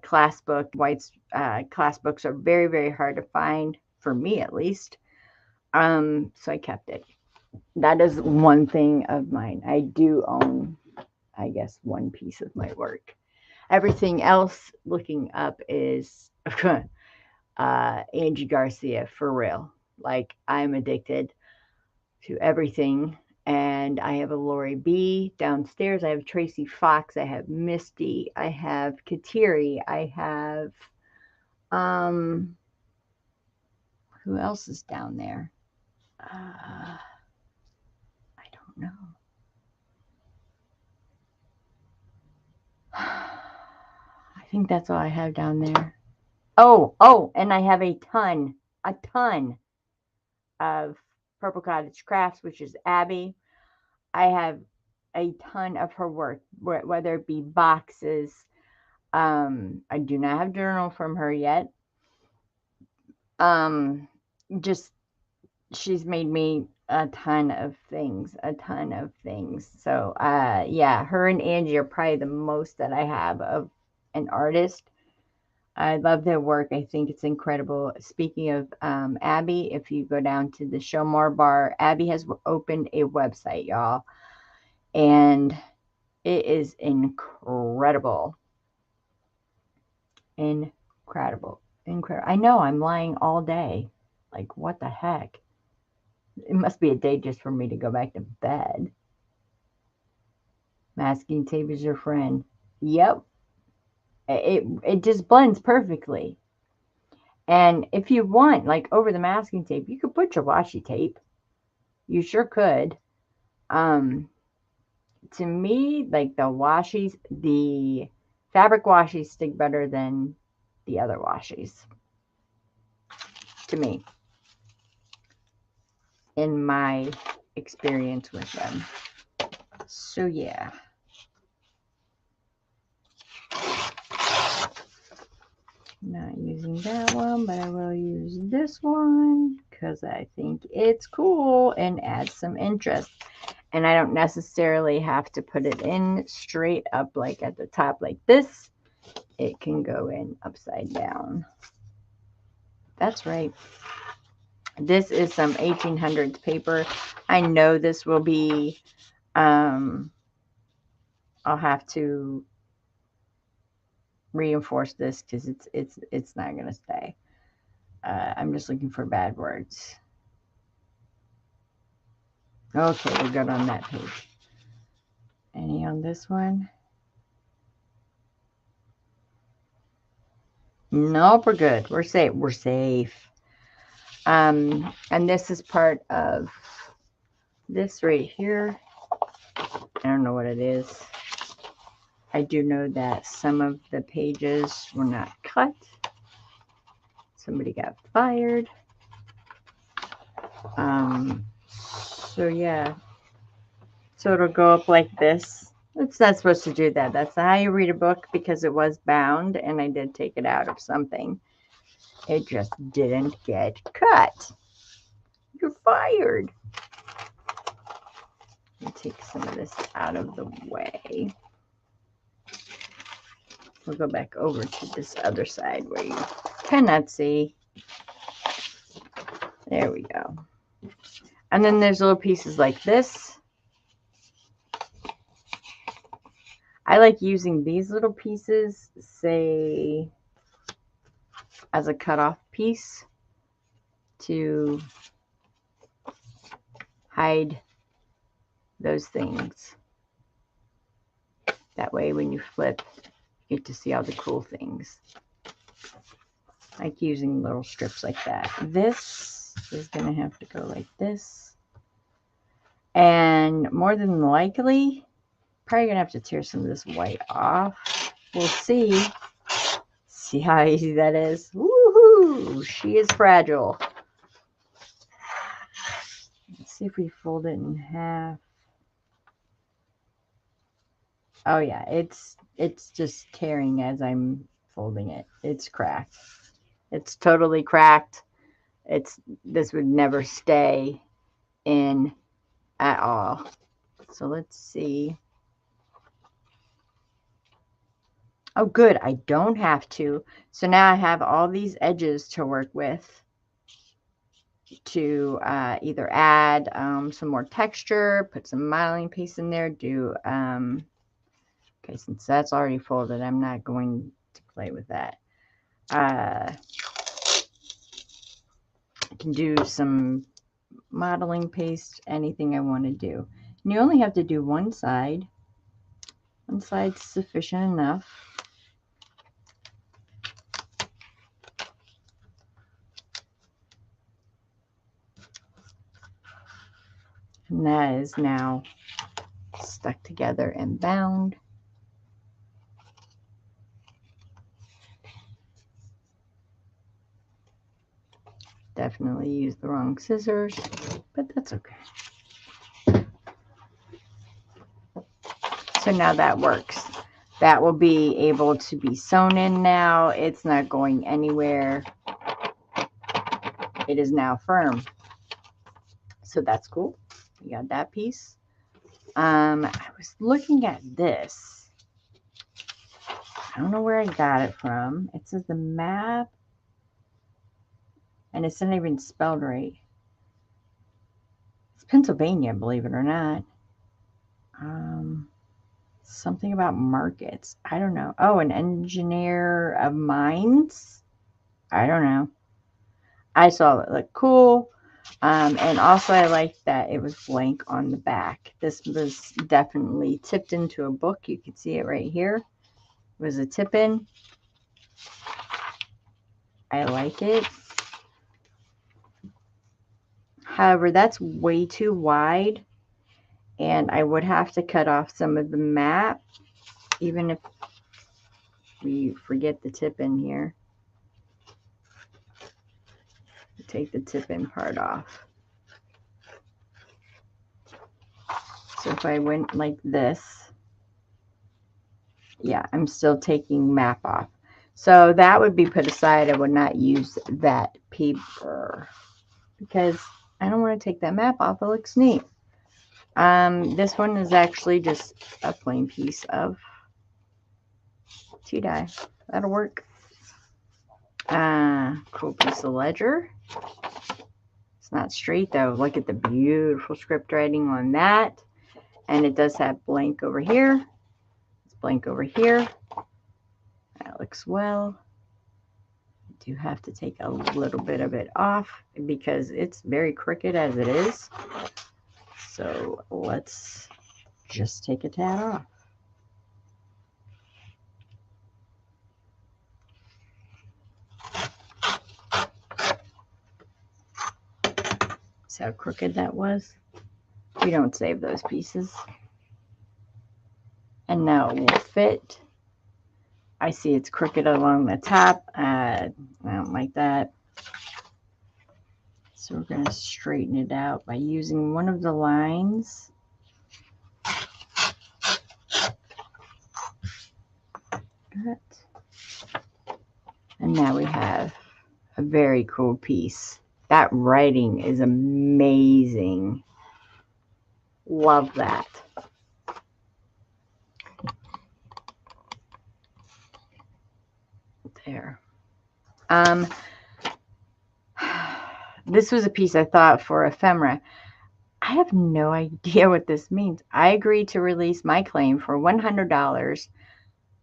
class book. White's class books are very, very hard to find. For me, at least. So I kept it. That is one thing of mine. I do own, I guess, one piece of my work. Everything else looking up is Angie Garcia, for real. Like, I'm addicted to everything. And I have a Lori B downstairs. I have Tracy Fox. I have Misty. I have Kateri. I have, who else is down there? I don't know. I think that's all I have down there. Oh, and I have a ton of Purple Cottage Crafts, which is Abby. I have a ton of her work, whether it be boxes. I do not have journal from her yet. Just she's made me a ton of things. So, yeah, her and Angie are probably the most that I have of an artist. I love their work. I think it's incredible. Speaking of Abby, if you go down to the Show More bar, Abby has opened a website, y'all. And it is incredible. Incredible. I know I'm lying all day. Like, what the heck? It must be a day just for me to go back to bed. Masking tape is your friend. Yep. It just blends perfectly. And if you want, like over the masking tape, you could put your washi tape. You sure could. To me, like the fabric washies stick better than the other washies. To me. In my experience with them. So yeah. Not using that one, but I will use this one because I think it's cool and adds some interest. And I don't necessarily have to put it in straight up like at the top like this. It can go in upside down. That's right. This is some 1800s paper. I know this will be, I'll have to reinforce this because it's not going to stay. I'm just looking for bad words. Okay, we're good on that page. Any on this one? Nope, we're good. We're safe. We're safe. And this is part of this right here. I don't know what it is. I do know that some of the pages were not cut. Somebody got fired. So yeah. So it'll go up like this. It's not supposed to do that. That's not how you read a book because it was bound and I did take it out of something. It just didn't get cut. You're fired. Let me take some of this out of the way. We'll go back over to this other side where you cannot see. There we go. And then there's little pieces like this. I like using these little pieces, say, as a cutoff piece to hide those things. That way when you flip, you get to see all the cool things. I like using little strips like that. This is going to have to go like this. And more than likely, probably going to have to tear some of this white off. We'll see. See how easy that is? Woohoo! She is fragile. Let's see if we fold it in half. Oh yeah, it's just tearing as I'm folding it. It's cracked. It's totally cracked. This would never stay in at all. So let's see. Oh good, I don't have to. So now I have all these edges to work with to either add some more texture, put some modeling paste in there, do okay, since that's already folded, I'm not going to play with that. I can do some modeling paste, anything I want to do. And you only have to do one side. One side's sufficient enough. And that is now stuck together and bound. Definitely used the wrong scissors, but that's okay. So now that works. That will be able to be sewn in now. It's not going anywhere. It is now firm. So that's cool. You got that piece. I was looking at this. I don't know where I got it from. It says the map. And it's not even spelled right. It's Pennsylvania, believe it or not. Something about markets. I don't know. Oh, an engineer of mines? I don't know. I saw it look cool. And also I liked that it was blank on the back. This was definitely tipped into a book. You can see it right here. It was a tip in. I like it. However, that's way too wide. And I would have to cut off some of the map, even if we forget the tip in here. Take the tip in part off. So if I went like this, yeah, I'm still taking map off. So that would be put aside. I would not use that paper because I don't want to take that map off. It looks neat. This one is actually just a plain piece of tea dye. That'll work. Cool piece of ledger. It's not straight though. Look at the beautiful script writing on that. And it does have blank over here. It's blank over here. That looks well. I do have to take a little bit of it off because it's very crooked as it is. So let's just take a tad off. See how crooked that was? We don't save those pieces. And now it will fit. I see it's crooked along the top. I don't like that. So we're going to straighten it out by using one of the lines. And now we have a very cool piece. That writing is amazing. Love that. There. This was a piece I thought for ephemera. I have no idea what this means. I agreed to release my claim for $100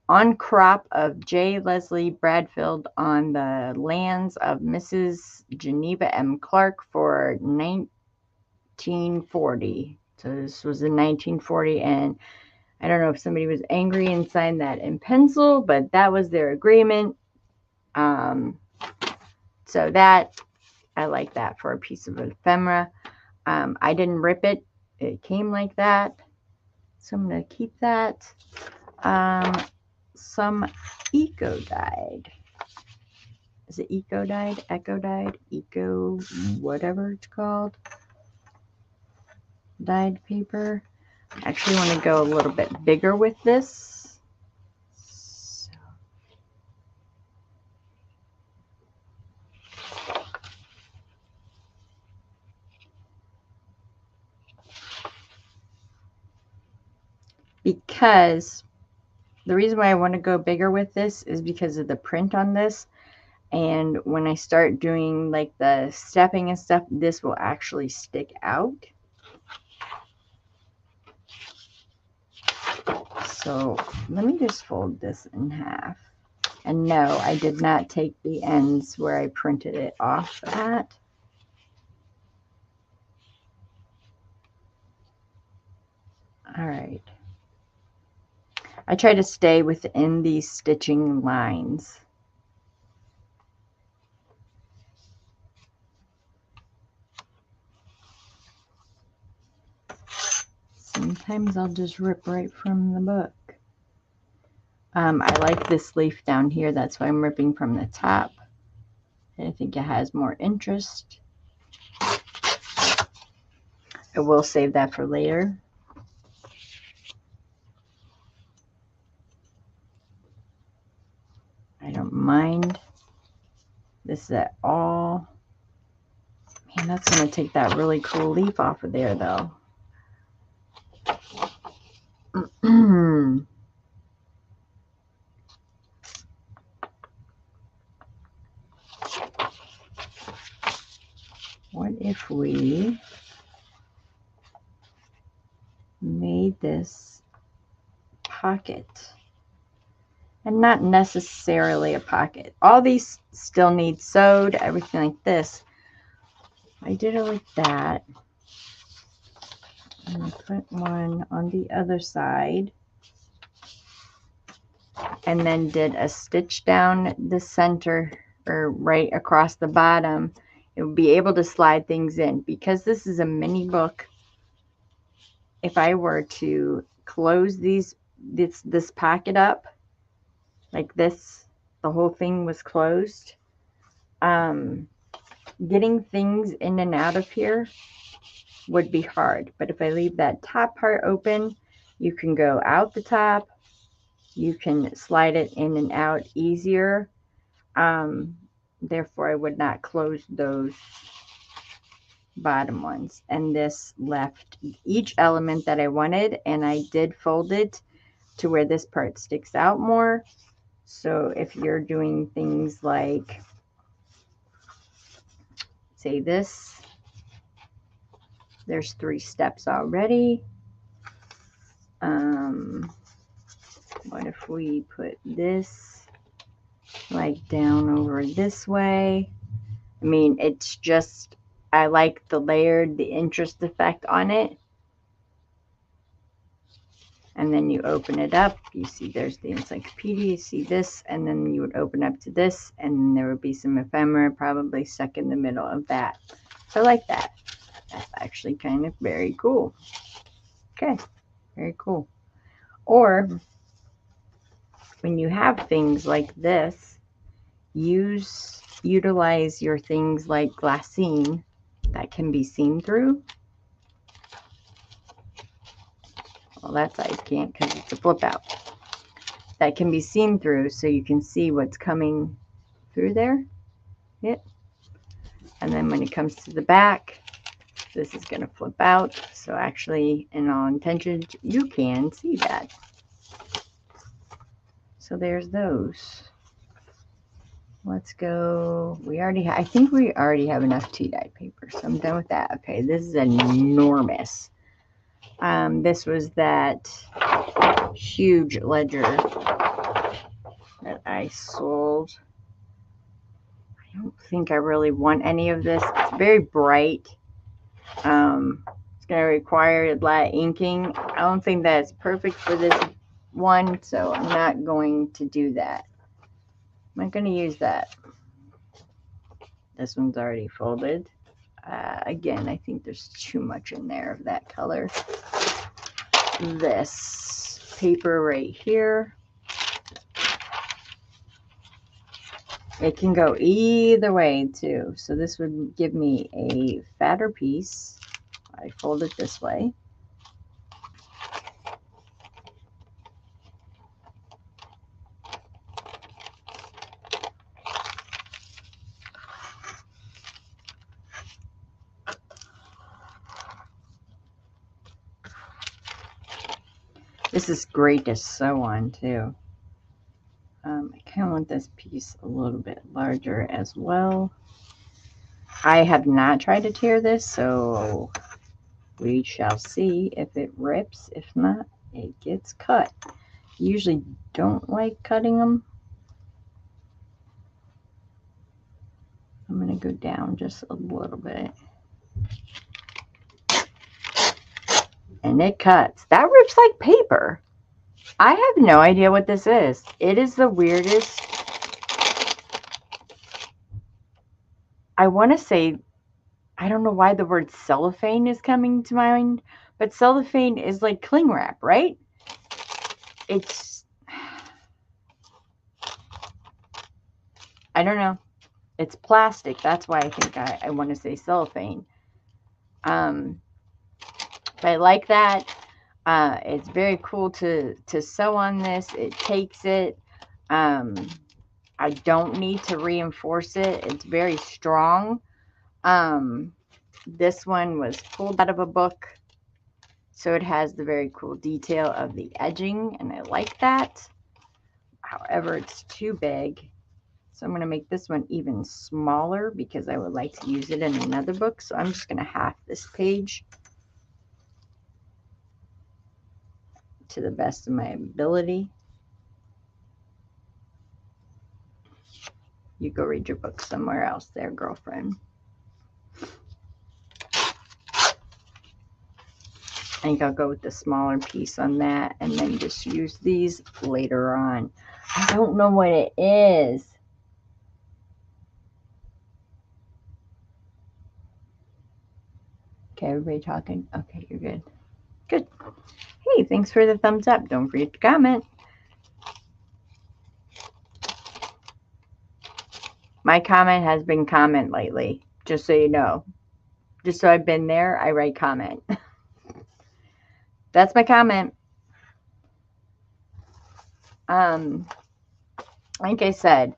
on crop of J. Leslie Bradfield on the lands of Mrs. Geneva M. Clark for 1940. So this was in 1940, and I don't know if somebody was angry and signed that in pencil, but that was their agreement. So that, I like that for a piece of ephemera. I didn't rip it. It came like that. So I'm going to keep that. Some eco dyed. Is it eco dyed? Eco dyed? Eco whatever it's called. Dyed paper. I actually want to go a little bit bigger with this. So. Because the reason why I want to go bigger with this is because of the print on this. And when I start doing like the stepping and stuff, this will actually stick out. So let me just fold this in half. And no, I did not take the ends where I printed it off at. All right. I try to stay within these stitching lines. Sometimes I'll just rip right from the book. I like this leaf down here. That's why I'm ripping from the top. I think it has more interest. I will save that for later. I don't mind this at all. Man, that's going to take that really cool leaf off of there, though. What if we made this pocket? And not necessarily a pocket. All these still need sewed, everything like this. I did it like that. And I put one on the other side. And then did a stitch down the center, or right across the bottom. It would be able to slide things in. Because this is a mini book, if I were to close this pocket up, like this, the whole thing was closed. Getting things in and out of here would be hard. But if I leave that top part open, you can go out the top. You can slide it in and out easier. Therefore, I would not close those bottom ones. And this left each element that I wanted, and I did fold it to where this part sticks out more. So if you're doing things like, say this, there's 3 steps already. What if we put this like down over this way? I mean, it's just, I like the layered, the interest effect on it. And then you open it up, you see there's the encyclopedia, you see this, and then you would open up to this, and there would be some ephemera probably stuck in the middle of that. So I like that. That's actually kind of very cool. Okay, very cool. Or when you have things like this, utilize your things like glassine that can be seen through. Well, that side can't because it's a flip out. That can be seen through, so you can see what's coming through there. Yep. And then when it comes to the back, this is going to flip out. So actually, in all intentions, you can see that. So there's those. Let's go. I think we already have enough tea dye paper, so I'm done with that. Okay, this is enormous. This was that huge ledger that I sold. I don't think I really want any of this. It's very bright. It's going to require a lot of inking. I don't think that's perfect for this one, so I'm not going to do that. I'm not going to use that. This one's already folded. Again, I think there's too much in there of that color. This paper right here. It can go either way too. So this would give me a fatter piece. I fold it this way. This is great to sew on too. I kind of want this piece a little bit larger as well. I have not tried to tear this, so we shall see if it rips. If not, it gets cut. Usually don't like cutting them. I'm going to go down just a little bit. And it cuts. That rips like paper. I have no idea what this is. It is the weirdest. I want to say, I don't know why the word cellophane is coming to mind, but cellophane is like cling wrap, right? It's, I don't know. It's plastic. That's why I think I want to say cellophane. But I like that. It's very cool to sew on this. It takes it. I don't need to reinforce it. It's very strong. This one was pulled out of a book, so it has the very cool detail of the edging, and I like that. However, it's too big, so I'm going to make this one even smaller because I would like to use it in another book. So I'm just going to half this page to the best of my ability. You go read your book somewhere else there, girlfriend. I think I'll go with the smaller piece on that and then just use these later on. I don't know what it is. Okay, everybody talking? Okay, you're good. Good. Hey, thanks for the thumbs up. Don't forget to comment. My comment has been comment lately, just so you know. Just so I've been there, I write comment. That's my comment. Like I said,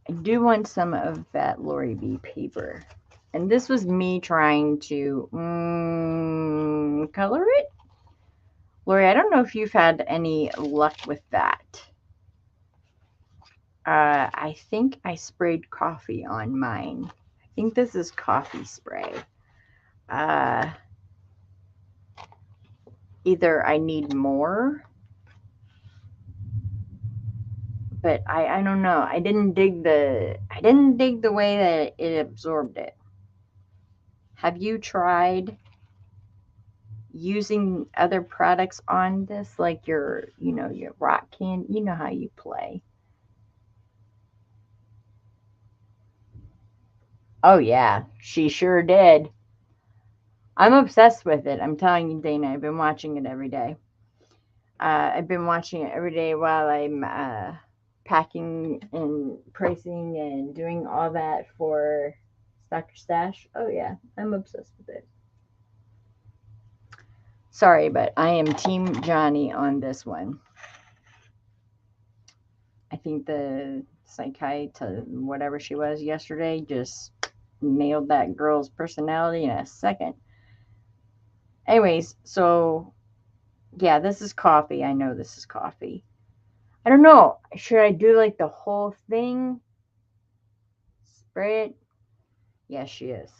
I do want some of that Lori B paper. And this was me trying to color it. Lori, I don't know if you've had any luck with that. I think I sprayed coffee on mine. I think this is coffee spray. Either I need more, but I don't know. I didn't dig the way that it absorbed it. Have you tried using other products on this, like your rock candy? You know how you play. Oh yeah, she sure did. I'm obsessed with it. I'm telling you, Dana, I've been watching it every day. I've been watching it every day while I'm packing and pricing and doing all that for Dr. Stash. Oh yeah, I'm obsessed with it. Sorry, but I am Team Johnny on this one. I think the psychiatrist, whatever she was yesterday, just nailed that girl's personality in a second. Anyways, so yeah, this is coffee. I know this is coffee. I don't know. Should I do like the whole thing? Spray it? Yes, she is.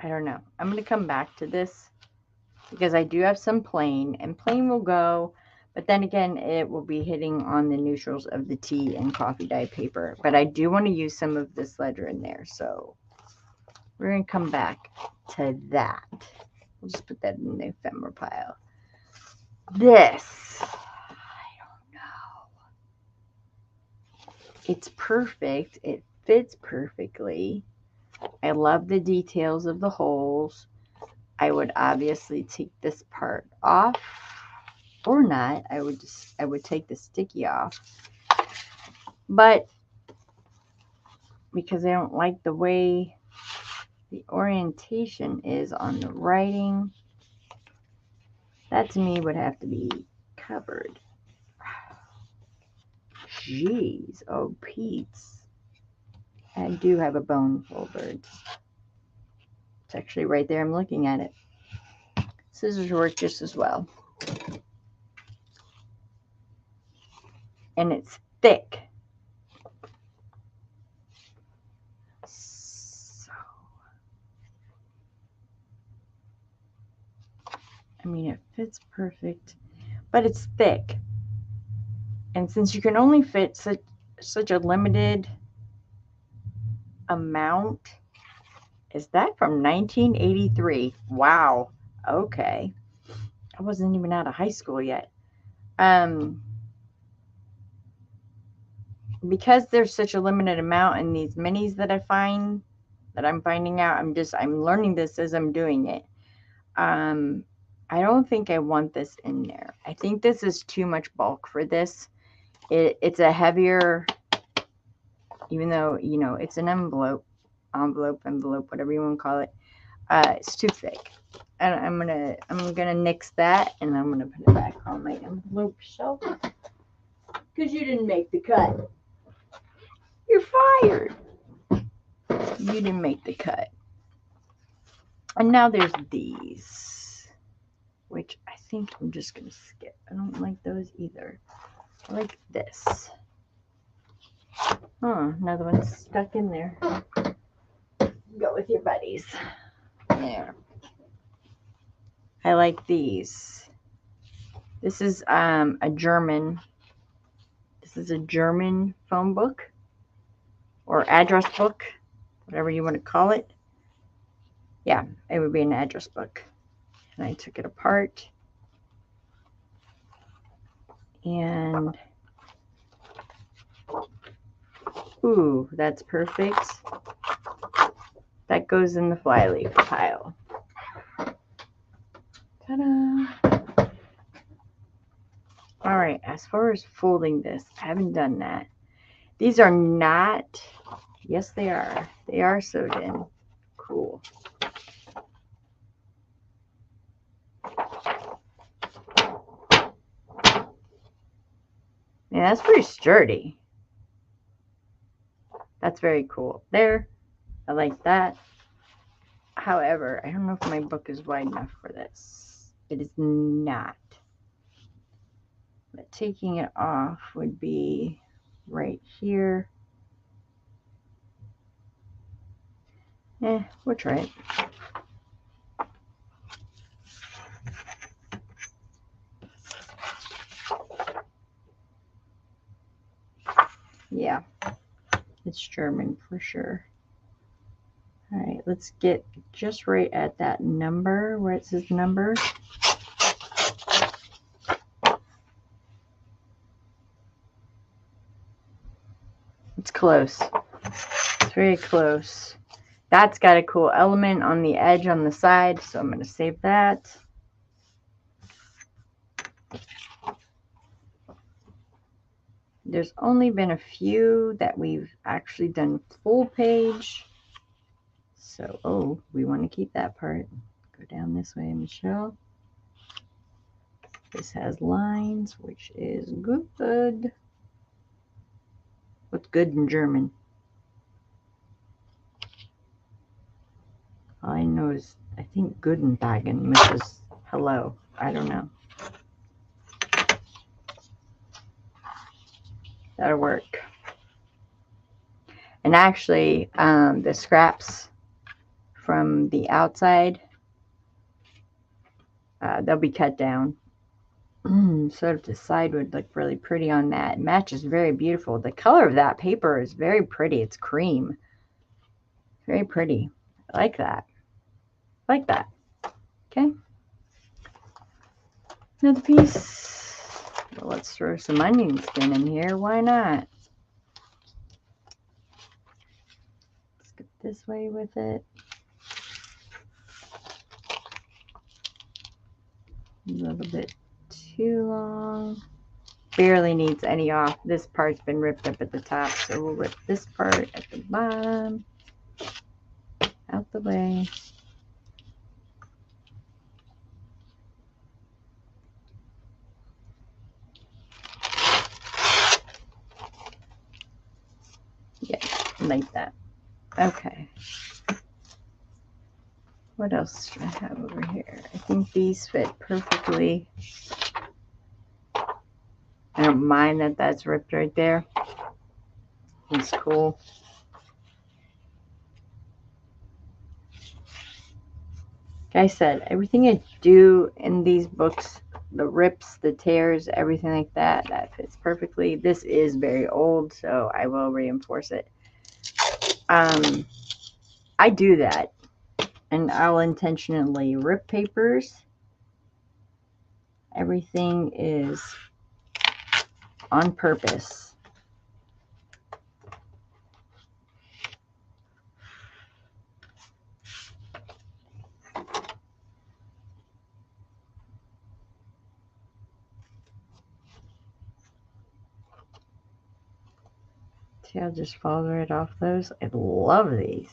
I don't know. I'm going to come back to this because I do have some plain, and plain will go. But then again, it will be hitting on the neutrals of the tea and coffee dye paper. But I do want to use some of this ledger in there. So we're going to come back to that. We'll just put that in the ephemera pile. This, I don't know. It's perfect. It fits perfectly. I love the details of the holes. I would obviously take this part off or not. I would take the sticky off. But because I don't like the way the orientation is on the writing, that to me would have to be covered. Jeez, oh Pete's. I do have a bone folder. It's actually right there. I'm looking at it. Scissors work just as well. And it's thick. So, I mean, it fits perfect, but it's thick. And since you can only fit such a limited amount, is that from 1983? Wow. Okay. I wasn't even out of high school yet. Because there's such a limited amount in these minis that I'm finding out, I'm learning this as I'm doing it. I don't think I want this in there. I think this is too much bulk for this. It's a heavier, even though, you know, it's an envelope, whatever you want to call it. It's too thick. And I'm gonna nix that, and I'm gonna put it back on my envelope shelf because you didn't make the cut. You're fired. You didn't make the cut. And now there's these, which I think I'm just gonna skip. I don't like those either. I like this. Oh, another one's stuck in there. Go with your buddies. There. I like these. This is a German. This is a German phone book or address book, whatever you want to call it. Yeah, it would be an address book. And I took it apart. And ooh, that's perfect. That goes in the flyleaf pile. Ta-da! All right, as far as folding this, I haven't done that. These are not, yes they are. They are sewed in. Cool. Yeah, that's pretty sturdy. That's very cool. There, I like that. However, I don't know if my book is wide enough for this. It is not. But taking it off would be right here. We'll try it. Yeah, it's German for sure. All right, let's get just right at that number where it says number. It's close. It's very close. That's got a cool element on the edge on the side, so I'm going to save that. There's only been a few that we've actually done full page. So, oh, we want to keep that part. Go down this way, Michelle. This has lines, which is good. What's good in German? All I know is, I think Guten Tagen, which is hello. I don't know. That'll work. And actually, the scraps from the outside, they'll be cut down. Sort of the side would look really pretty on that. It matches very beautiful. The color of that paper is very pretty. It's cream. Very pretty. I like that. I like that. Okay. Another piece. Well, let's throw some onion skin in here. Why not? Let's go this way with it. A little bit too long. Barely needs any off. This part's been ripped up at the top, so we'll rip this part at the bottom out the way. Yeah, like that. Okay. What else do I have over here? I think these fit perfectly. I don't mind that that's ripped right there. It's cool. Like I said, everything I do in these books, the rips, the tears, everything like that, that fits perfectly. This is very old, so I will reinforce it. I do that, and I'll intentionally rip papers. Everything is on purpose. See, I'll just fall right off those. I love these.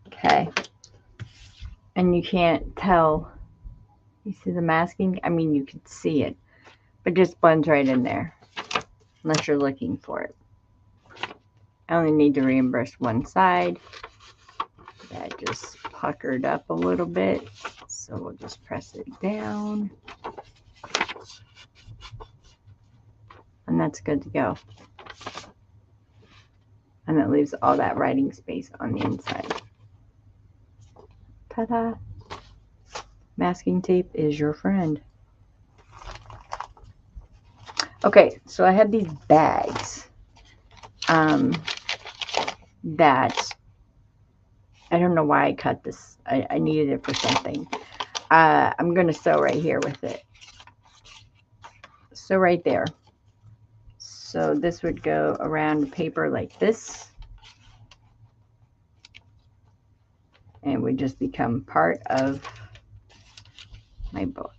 Okay. And you can't tell. You see the masking? I mean, you can see it, but it just blends right in there, unless you're looking for it. I only need to reimburse one side. That just puckered up a little bit, so we'll just press it down. And that's good to go. And it leaves all that writing space on the inside. Ta-da! Masking tape is your friend. Okay, so I have these bags that I don't know why I cut this. I needed it for something. I'm going to sew right here with it. So right there. So this would go around the paper like this. And it would just become part of my book.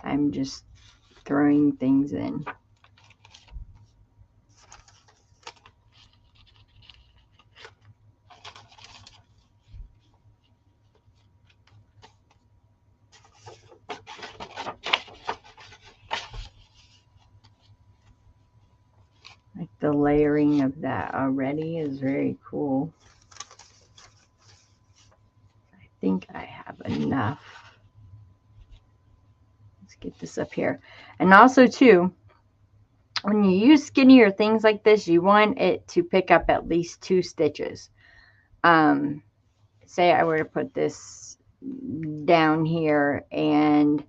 I'm just throwing things in. Like the layering of that already is very cool. I think I have enough. Let's get this up here. And also too, when you use skinnier things like this, you want it to pick up at least 2 stitches. Say I were to put this down here and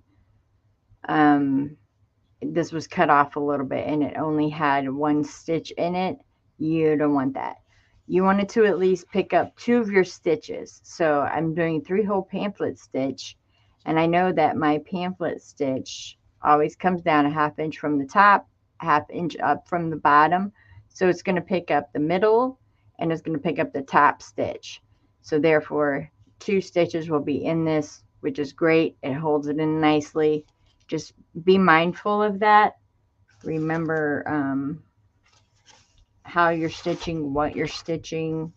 this was cut off a little bit and it only had 1 stitch in it, you don't want that. You want it to at least pick up 2 of your stitches. So I'm doing 3-hole pamphlet stitch, and I know that my pamphlet stitch always comes down a 1/2 inch from the top, 1/2 inch up from the bottom. So it's going to pick up the middle and it's going to pick up the top stitch. So therefore 2 stitches will be in this, which is great. It holds it in nicely. Just be mindful of that. Remember how you're stitching, what you're stitching.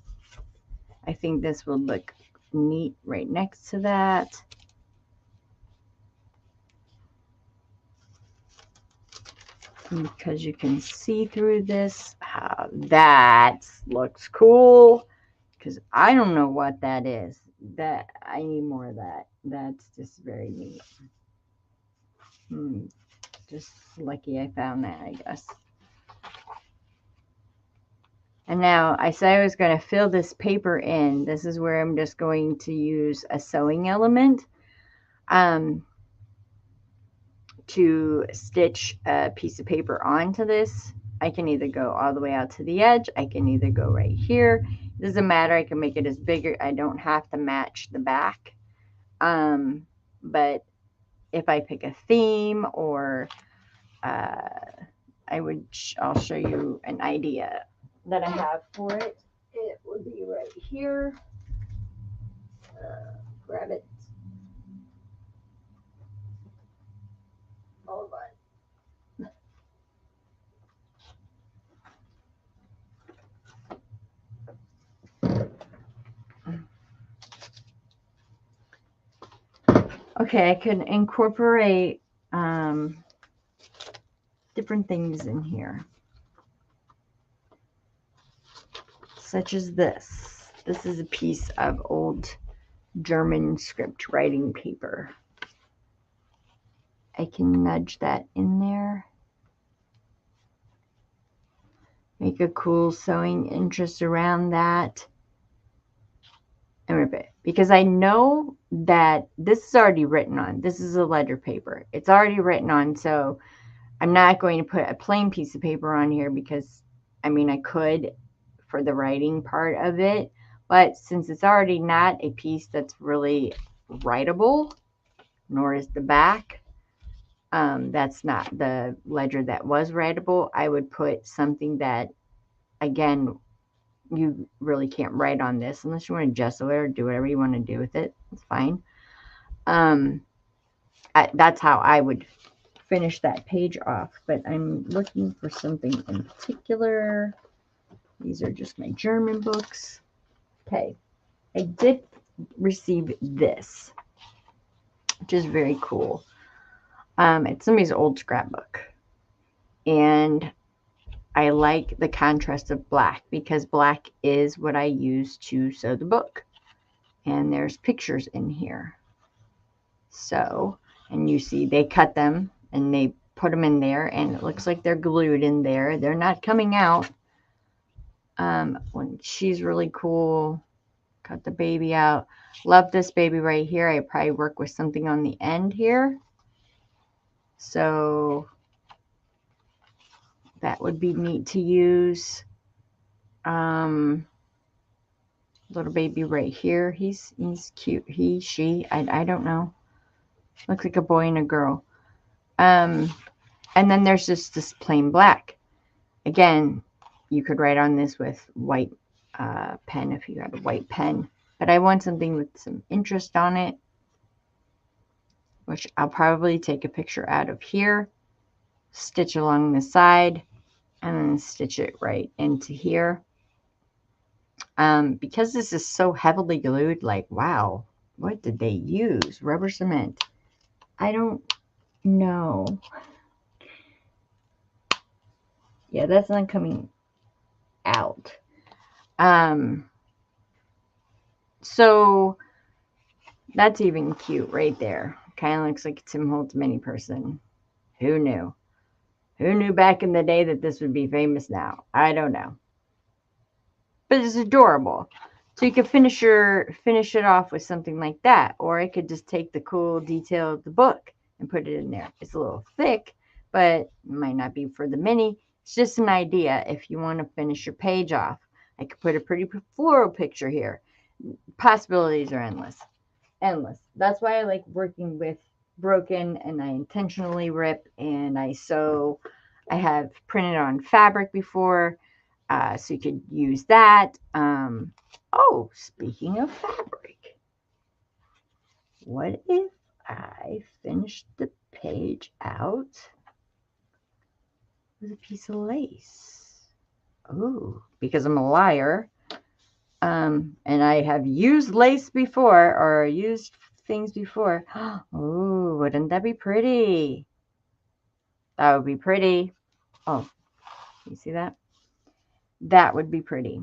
I think this will look neat right next to that. Because you can see through this, that looks cool. Because I don't know what that is. That I need more of that. That's just very neat. Just lucky I found that, I guess. And now I said I was going to fill this paper in. This is where I'm just going to use a sewing element to stitch a piece of paper onto this. I can either go all the way out to the edge. I can either go right here. It doesn't matter. I can make it as bigger. I don't have to match the back. But if I pick a theme or I'll show you an idea that I have for it. It would be right here. Grab it. Hold on. Okay, I can incorporate different things in here, such as this. This is a piece of old German script writing paper. I can nudge that in there. Make a cool sewing interest around that. And rip it. Because I know that this is already written on. This is a ledger paper. It's already written on, so I'm not going to put a plain piece of paper on here because, I mean, I could for the writing part of it. But since it's already not a piece that's really writable, nor is the back, that's not the ledger that was writable, I would put something that, again, you really can't write on this unless you want to gesso it or do whatever you want to do with it. It's fine. That's how I would finish that page off, but I'm looking for something in particular. These are just my German books. Okay, I did receive this, which is very cool. It's somebody's old scrapbook, and I like the contrast of black because black is what I use to sew the book. And there's pictures in here. So, and you see they cut them and they put them in there, and it looks like they're glued in there. They're not coming out. When she's really cool. Cut the baby out. Love this baby right here. I probably work with something on the end here. So that would be neat to use. Little baby right here. He's cute. He, she, I don't know. Looks like a boy and a girl. And then there's just this plain black. Again, you could write on this with white pen if you had a white pen. But I want something with some interest on it, which I'll probably take a picture out of here, stitch along the side, and then stitch it right into here. Because this is so heavily glued, like, wow, what did they use? Rubber cement. I don't know. Yeah, that's not coming out. So that's even cute right there. Kind of looks like a Tim Holtz mini person. Who knew? Who knew back in the day that this would be famous now? I don't know. But it's adorable. So you could finish it off with something like that. Or I could just take the cool detail of the book and put it in there. It's a little thick, but it might not be for the mini. It's just an idea if you want to finish your page off. I could put a pretty floral picture here. Possibilities are endless. Endless. That's why I like working with broken, and I intentionally rip and I sew. I have printed on fabric before, so you could use that. Oh, speaking of fabric, what if I finished the page out with a piece of lace? Oh, because I'm a liar. And I have used lace before, or used things before. Oh, wouldn't that be pretty? That would be pretty. Oh, you see that? That would be pretty.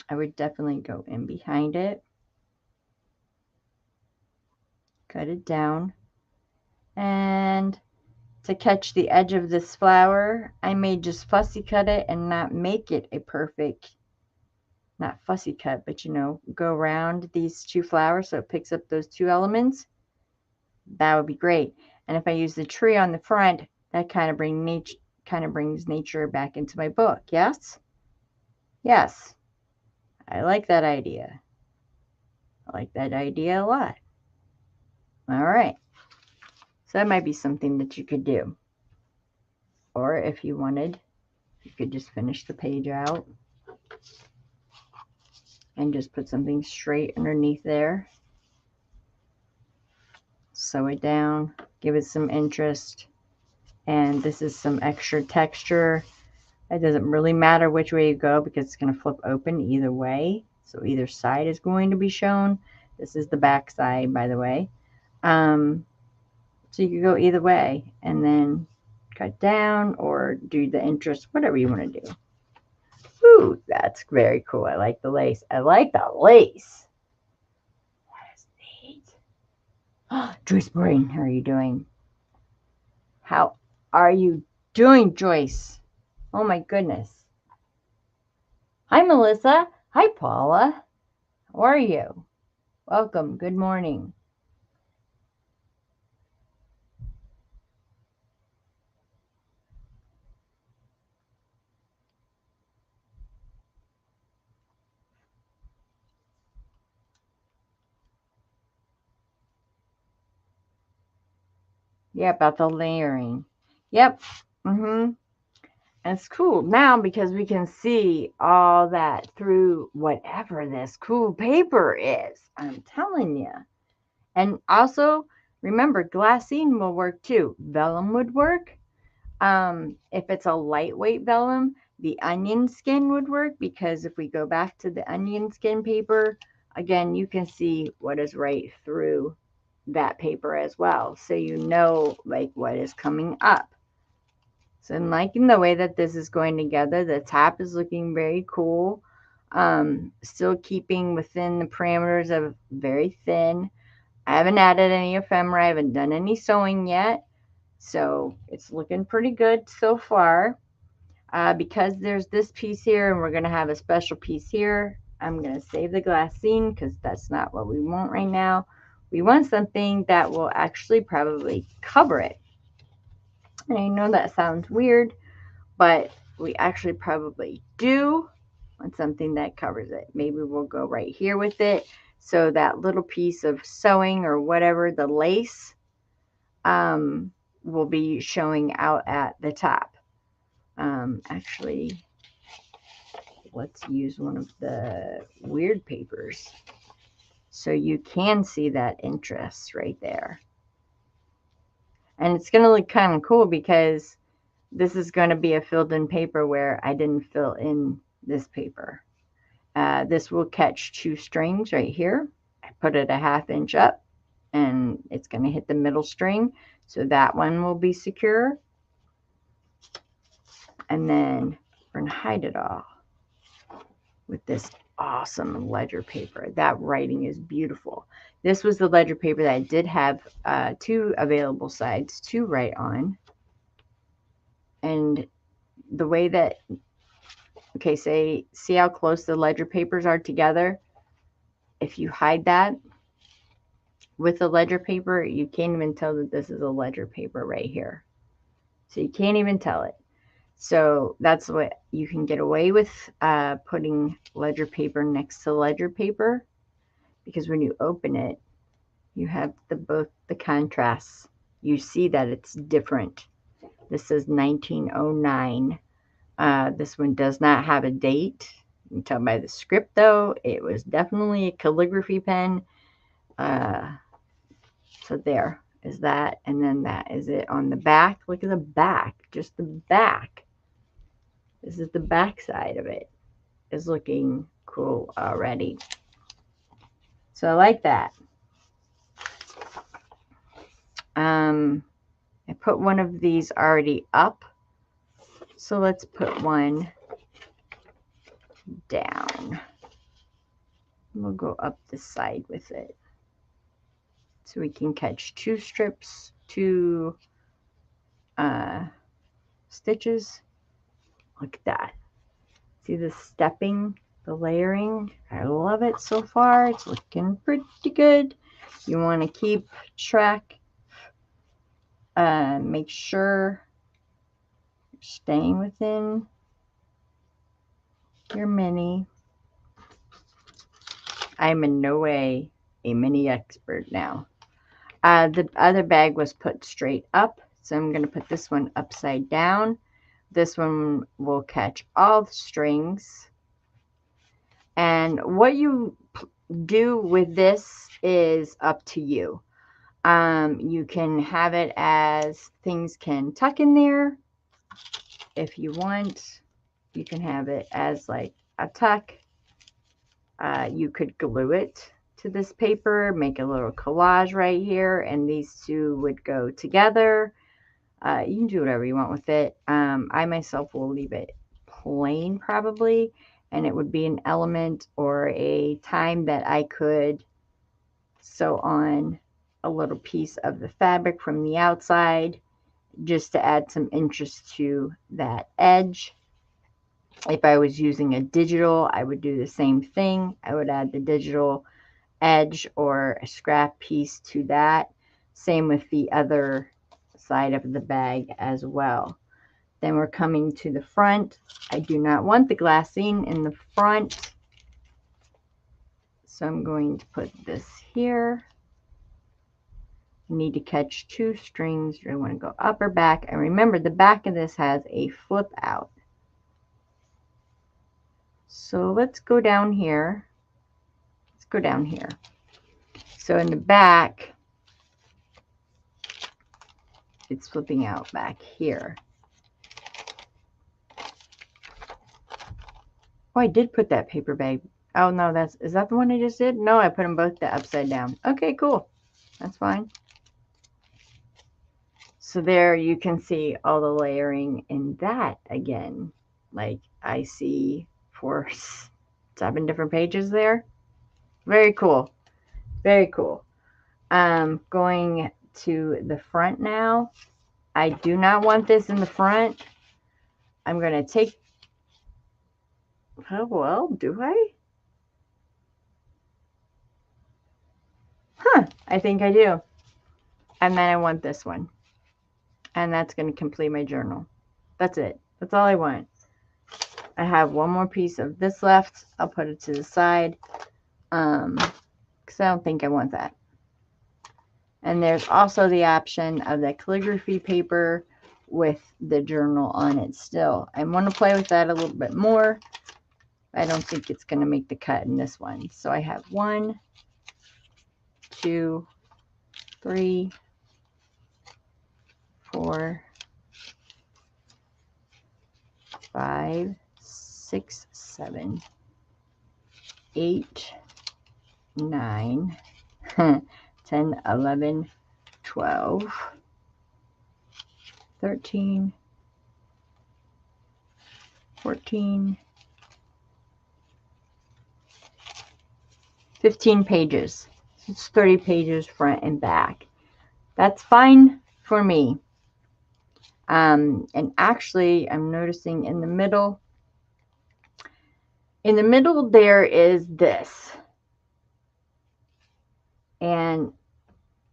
I would definitely go in behind it, cut it down, and to catch the edge of this flower, I may just fussy cut it and not make it a perfect, not fussy cut, but you know, go around these two flowers so it picks up those two elements. That would be great. And if I use the tree on the front, that kind of brings nature back into my book. Yes? Yes. I like that idea. I like that idea a lot. All right. So that might be something that you could do. Or if you wanted, you could just finish the page out and just put something straight underneath there. Sew it down, give it some interest. And this is some extra texture. It doesn't really matter which way you go because it's going to flip open either way. So either side is going to be shown. This is the back side, by the way. So you can go either way and then cut down or do the interest, whatever you want to do. Ooh, that's very cool. I like the lace. I like the lace. That is neat. Oh, Joyce Brain, how are you doing? How are you doing, Joyce? Oh my goodness. Hi, Melissa. Hi, Paula. How are you? Welcome. Good morning. Yeah, about the layering. Yep. And it's cool now because we can see all that through whatever this cool paper is. I'm telling you. And also, remember, glassine will work too. Vellum would work. If it's a lightweight vellum, the onion skin would work because if we go back to the onion skin paper, again, you can see what is right through that paper as well. So you know like what is coming up. So I'm liking the way that this is going together. The top is looking very cool. Still keeping within the parameters of very thin. I haven't added any ephemera. I haven't done any sewing yet. So it's looking pretty good so far. Because there's this piece here and we're going to have a special piece here, I'm going to save the glassine because that's not what we want right now. We want something that will actually probably cover it. And I know that sounds weird, but we actually probably do want something that covers it. Maybe we'll go right here with it. So that little piece of sewing or whatever, the lace, will be showing out at the top. Actually, let's use one of the weird papers so you can see that interest right there. And it's going to look kind of cool because this is going to be a filled in paper where I didn't fill in this paper. This will catch two strings right here. I put it a 1/2 inch up and it's going to hit the middle string. So that one will be secure. And then we're going to hide it all with this awesome ledger paper. That writing is beautiful. This was the ledger paper that I did have 2 available sides to write on. And the way that, okay, see how close the ledger papers are together? If you hide that with the ledger paper, you can't even tell that this is a ledger paper right here. So you can't even tell it. So that's what you can get away with, putting ledger paper next to ledger paper, because when you open it, you have both the contrasts. You see that it's different. This is 1909. This one does not have a date. You can tell by the script, though. It was definitely a calligraphy pen. So there is that. And then that is it on the back. Look at the back. Just the back. This is the back side of it. Is looking cool already. So I like that. I put one of these already up. So let's put one down. We'll go up the side with it. So we can catch 2 strips, 2 stitches. Look at that. See the stepping, the layering? I love it so far. It's looking pretty good. You want to keep track. Make sure you're staying within your mini. I'm in no way a mini expert now. The other bag was put straight up, so I'm going to put this one upside down. This one will catch all the strings. And what you do with this is up to you. You can have it as things can tuck in there if you want. You can have it as like a tuck. You could glue it to this paper, make a little collage right here, and these two would go together. You can do whatever you want with it. I myself will leave it plain probably, and it would be an element or a time that I could sew on a little piece of the fabric from the outside just to add some interest to that edge. If I was using a digital, I would do the same thing. I would add the digital edge or a scrap piece to that. Same with the other side of the bag as well. Then we're coming to the front. I do not want the glassine in the front, so I'm going to put this here. You need to catch two strings. You want to go up or back, and remember the back of this has a flip out. So let's go down here. Let's go down here. So in the back, it's flipping out back here. Oh, I did put that paper bag. Oh, no, is that the one I just did? No, I put them both upside down. Okay, cool. That's fine. So there you can see all the layering in that again. Like I see 7 different pages there. Very cool. Very cool. Going to the front now. I do not want this in the front. I'm going to take... Oh, well, do I? Huh, I think I do. And then I want this one. And that's going to complete my journal. That's it. That's all I want. I have one more piece of this left. I'll put it to the side. Because I don't think I want that. And there's also the option of the calligraphy paper with the journal on it still. I want to play with that a little bit more. I don't think it's going to make the cut in this one. So I have 1, 2, 3, 4, 5, 6, 7, 8, 9, 10, 11, 12, 13, 14, 15 pages. It's 30 pages front and back. That's fine for me. And actually, I'm noticing in the middle there is this. And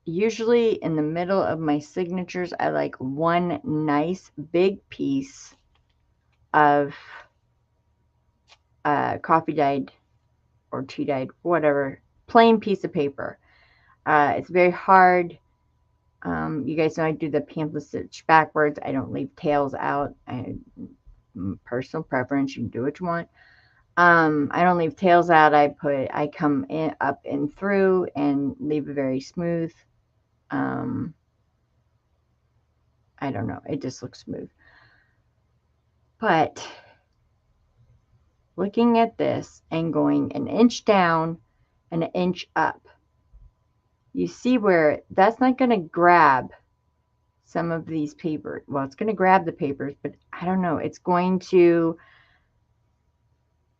usually in the middle of my signatures, I like one nice big piece of coffee dyed or tea dyed, whatever, plain piece of paper. It's very hard. You guys know I do the pamphlet stitch backwards. I don't leave tails out. Personal preference. You can do what you want. I don't leave tails out. I come in up and through and leave it very smooth. I don't know. It just looks smooth. But looking at this and going an inch down and an inch up, you see where that's not going to grab some of these papers. Well, it's going to grab the papers, but I don't know. It's going to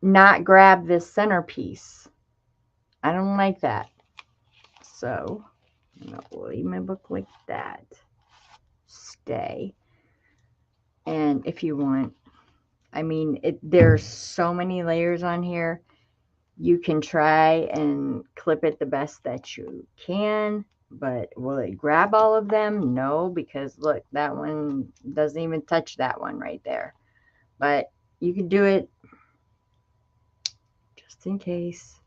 not grab this centerpiece. I don't like that. So I'm going to leave my book like that. Stay. And if you want, I mean, there's so many layers on here. You can try and clip it the best that you can, but will it grab all of them? No, because look, that one doesn't even touch that one right there. But you can do it just in case.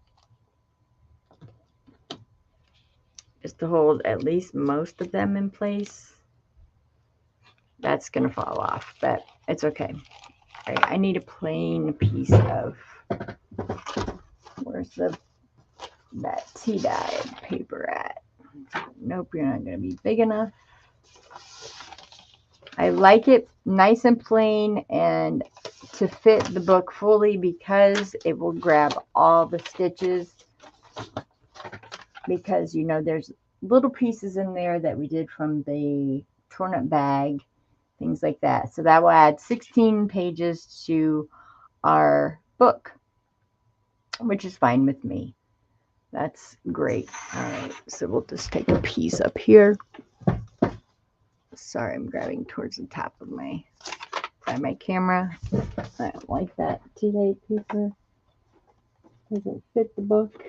Just to hold at least most of them in place. That's going to fall off, but it's okay. All right, I need a plain piece of, where's that tea-dyed paper at? Nope, you're not going to be big enough. I like it nice and plain and to fit the book fully because it will grab all the stitches. Because, you know, there's little pieces in there that we did from the torn up bag, things like that. So that will add 16 pages to our book, which is fine with me. That's great. All right, so we'll just take a piece up here. Sorry, I'm grabbing towards the top of my camera. I don't like that tea-dyed paper. Doesn't fit the book.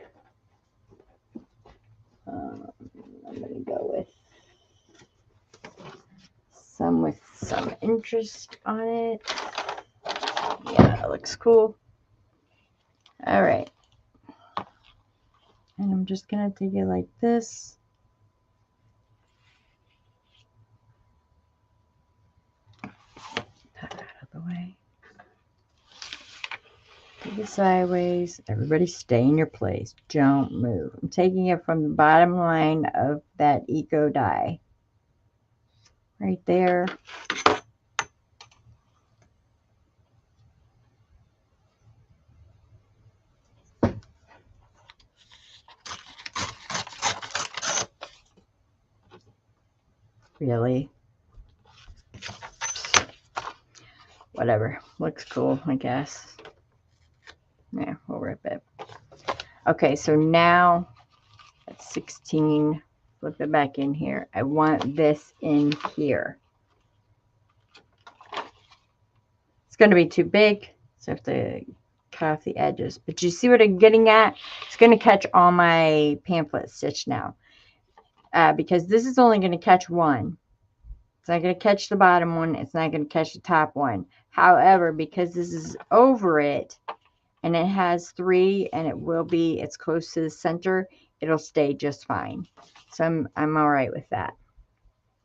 I'm going to go with some interest on it. Yeah, that looks cool. All right. And I'm just going to take it like this. That out of the way. Take it sideways. Everybody stay in your place. Don't move. I'm taking it from the bottom line of that Eco die. Right there. Really? Whatever. Looks cool, I guess. Yeah, we'll rip it. Okay, so now that's 16. Flip it back in here. I want this in here. It's going to be too big, so I have to cut off the edges. But you see what I'm getting at? It's going to catch all my pamphlet stitch now. Because this is only going to catch one. It's not going to catch the bottom one. It's not going to catch the top one. However, because this is over it, and it has 3, and it's close to the center, it'll stay just fine. So I'm all right with that.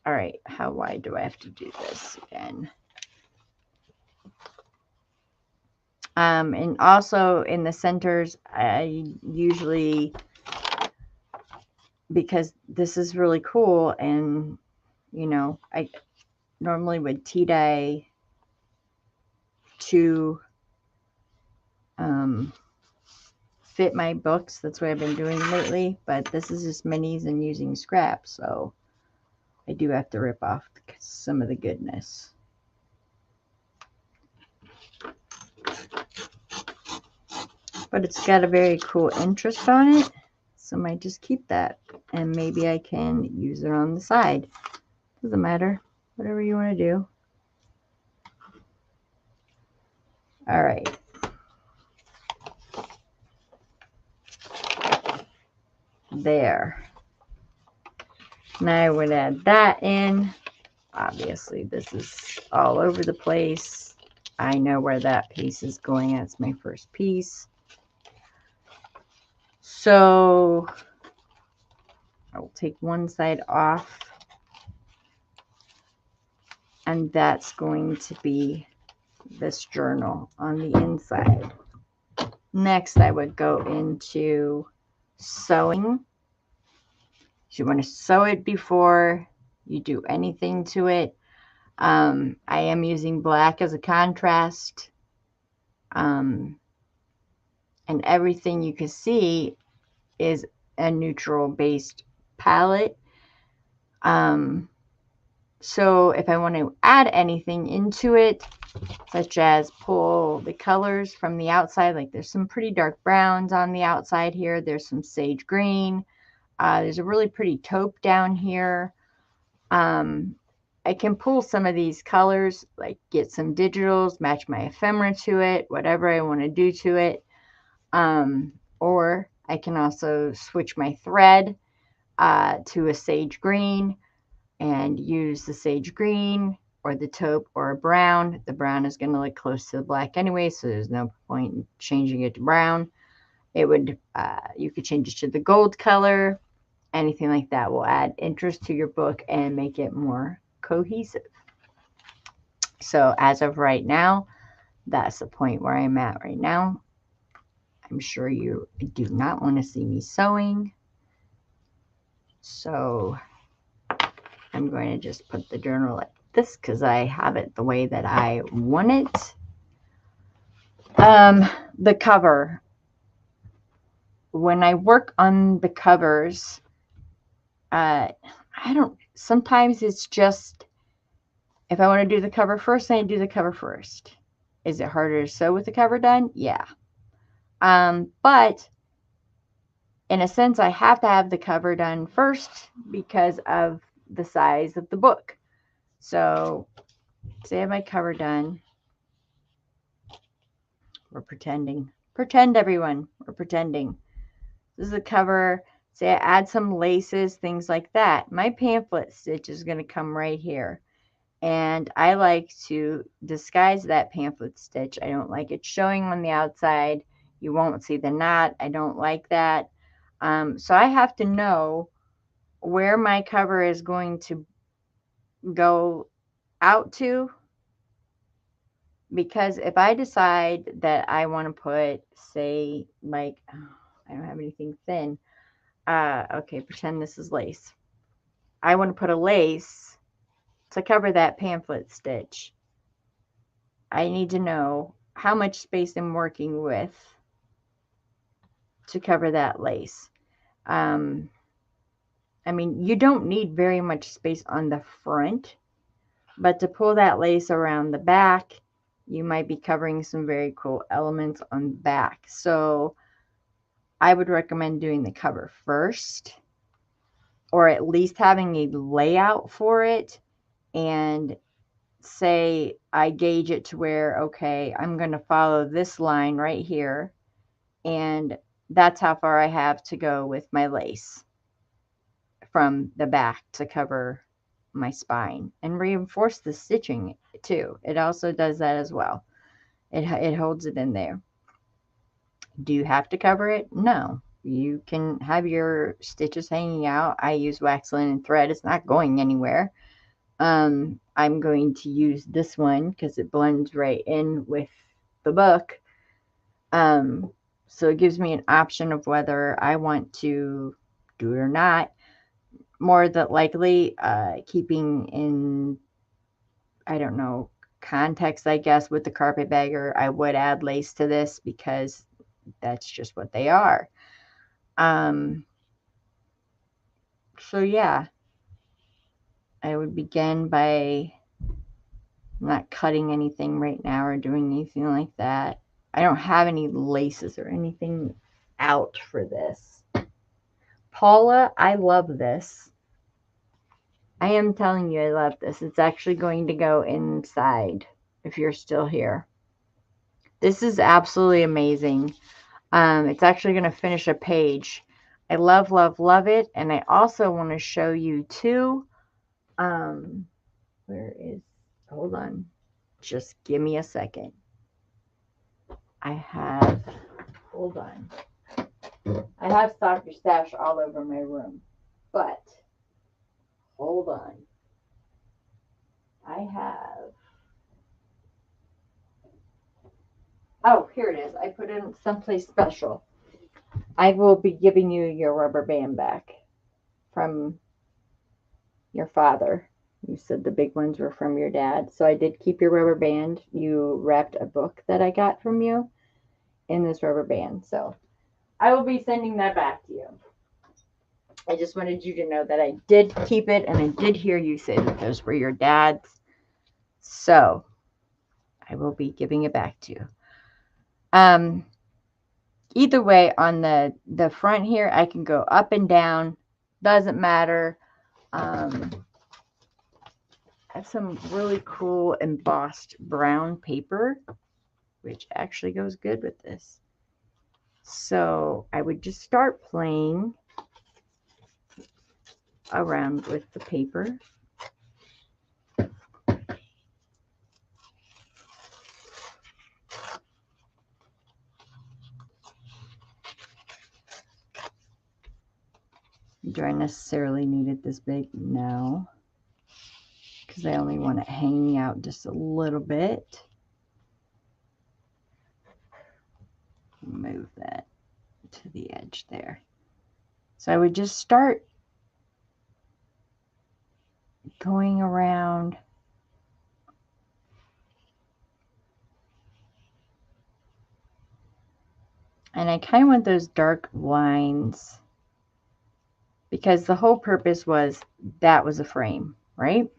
All right, how wide do I have to do this again? And also in the centers, I usually, because this is really cool, and you know, I normally would tea dye to fit my books. That's what I've been doing lately, but this is just minis and using scraps, so I do have to rip off some of the goodness. But it's got a very cool interest on it, so I might just keep that, and maybe I can use it on the side. Doesn't matter, whatever you want to do. All right. There. Now I would add that in. Obviously, this is all over the place. I know where that piece is going. That's my first piece. So I will take one side off, and that's going to be this journal on the inside. Next, I would go into sewing. You want to sew it before you do anything to it. I am using black as a contrast. And everything you can see is a neutral based palette. So if I want to add anything into it, such as pull the colors from the outside, like there's some pretty dark browns on the outside here. There's some sage green. There's a really pretty taupe down here. I can pull some of these colors, like get some digitals, match my ephemera to it, whatever I want to do to it. Or I can also switch my thread to a sage green and use the sage green or the taupe or a brown. The brown is going to look close to the black anyway, so there's no point in changing it to brown. It would, you could change it to the gold color. Anything like that will add interest to your book and make it more cohesive. So as of right now, that's the point where I'm at right now. I'm sure you do not want to see me sewing. So I'm going to just put the journal like this because I have it the way that I want it. The cover. When I work on the covers, sometimes it's just, if I want to do the cover first, then I do the cover first. Is it harder to sew with the cover done? Yeah. But in a sense, I have to have the cover done first because of the size of the book. So, say I have my cover done. We're pretending. Pretend, everyone. We're pretending. This is the cover. Say I add some laces, things like that. My pamphlet stitch is going to come right here. And I like to disguise that pamphlet stitch. I don't like it showing on the outside. You won't see the knot. I don't like that. So I have to know where my cover is going to go out to. Because if I decide that I want to put, say, like, I don't have anything thin. Okay, pretend this is lace. I want to put a lace to cover that pamphlet stitch. I need to know how much space I'm working with to cover that lace. I mean, you don't need very much space on the front, but to pull that lace around the back, you might be covering some very cool elements on the back. So I would recommend doing the cover first, or at least having a layout for it, and say I gauge it to where, okay, I'm going to follow this line right here, and that's how far I have to go with my lace from the back to cover my spine, and reinforce the stitching too. It also does that as well. It holds it in there. Do you have to cover it? No. You can have your stitches hanging out. I use wax linen thread. It's not going anywhere. I'm going to use this one because it blends right in with the book. So it gives me an option of whether I want to do it or not. More than likely, keeping in, I don't know, context, I guess, with the carpetbagger, I would add lace to this because that's just what they are. So yeah, I would begin by not cutting anything right now or doing anything like that. I don't have any laces or anything out for this. Paula, I love this. I am telling you, I love this. It's actually going to go inside if you're still here. This is absolutely amazing. It's actually going to finish a page. I love, love, love it. And I also want to show you too. Hold on. Just give me a second. Hold on. I have Soccer Stash all over my room, but hold on. Oh, here it is. I put it in someplace special. I will be giving you your rubber band back from your father. You said the big ones were from your dad. So I did keep your rubber band. You wrapped a book that I got from you in this rubber band. So I will be sending that back to you. I just wanted you to know that I did keep it, and I did hear you say that those were your dad's. So I will be giving it back to you. Either way, on the front here, I can go up and down. Doesn't matter. have some really cool embossed brown paper, which actually goes good with this. So I would just start playing around with the paper. Do I necessarily need it this big? No, because I only want it hanging out just a little bit. Move that to the edge there. So I would just start going around and I kind of want those dark lines because the whole purpose was that was a frame, right?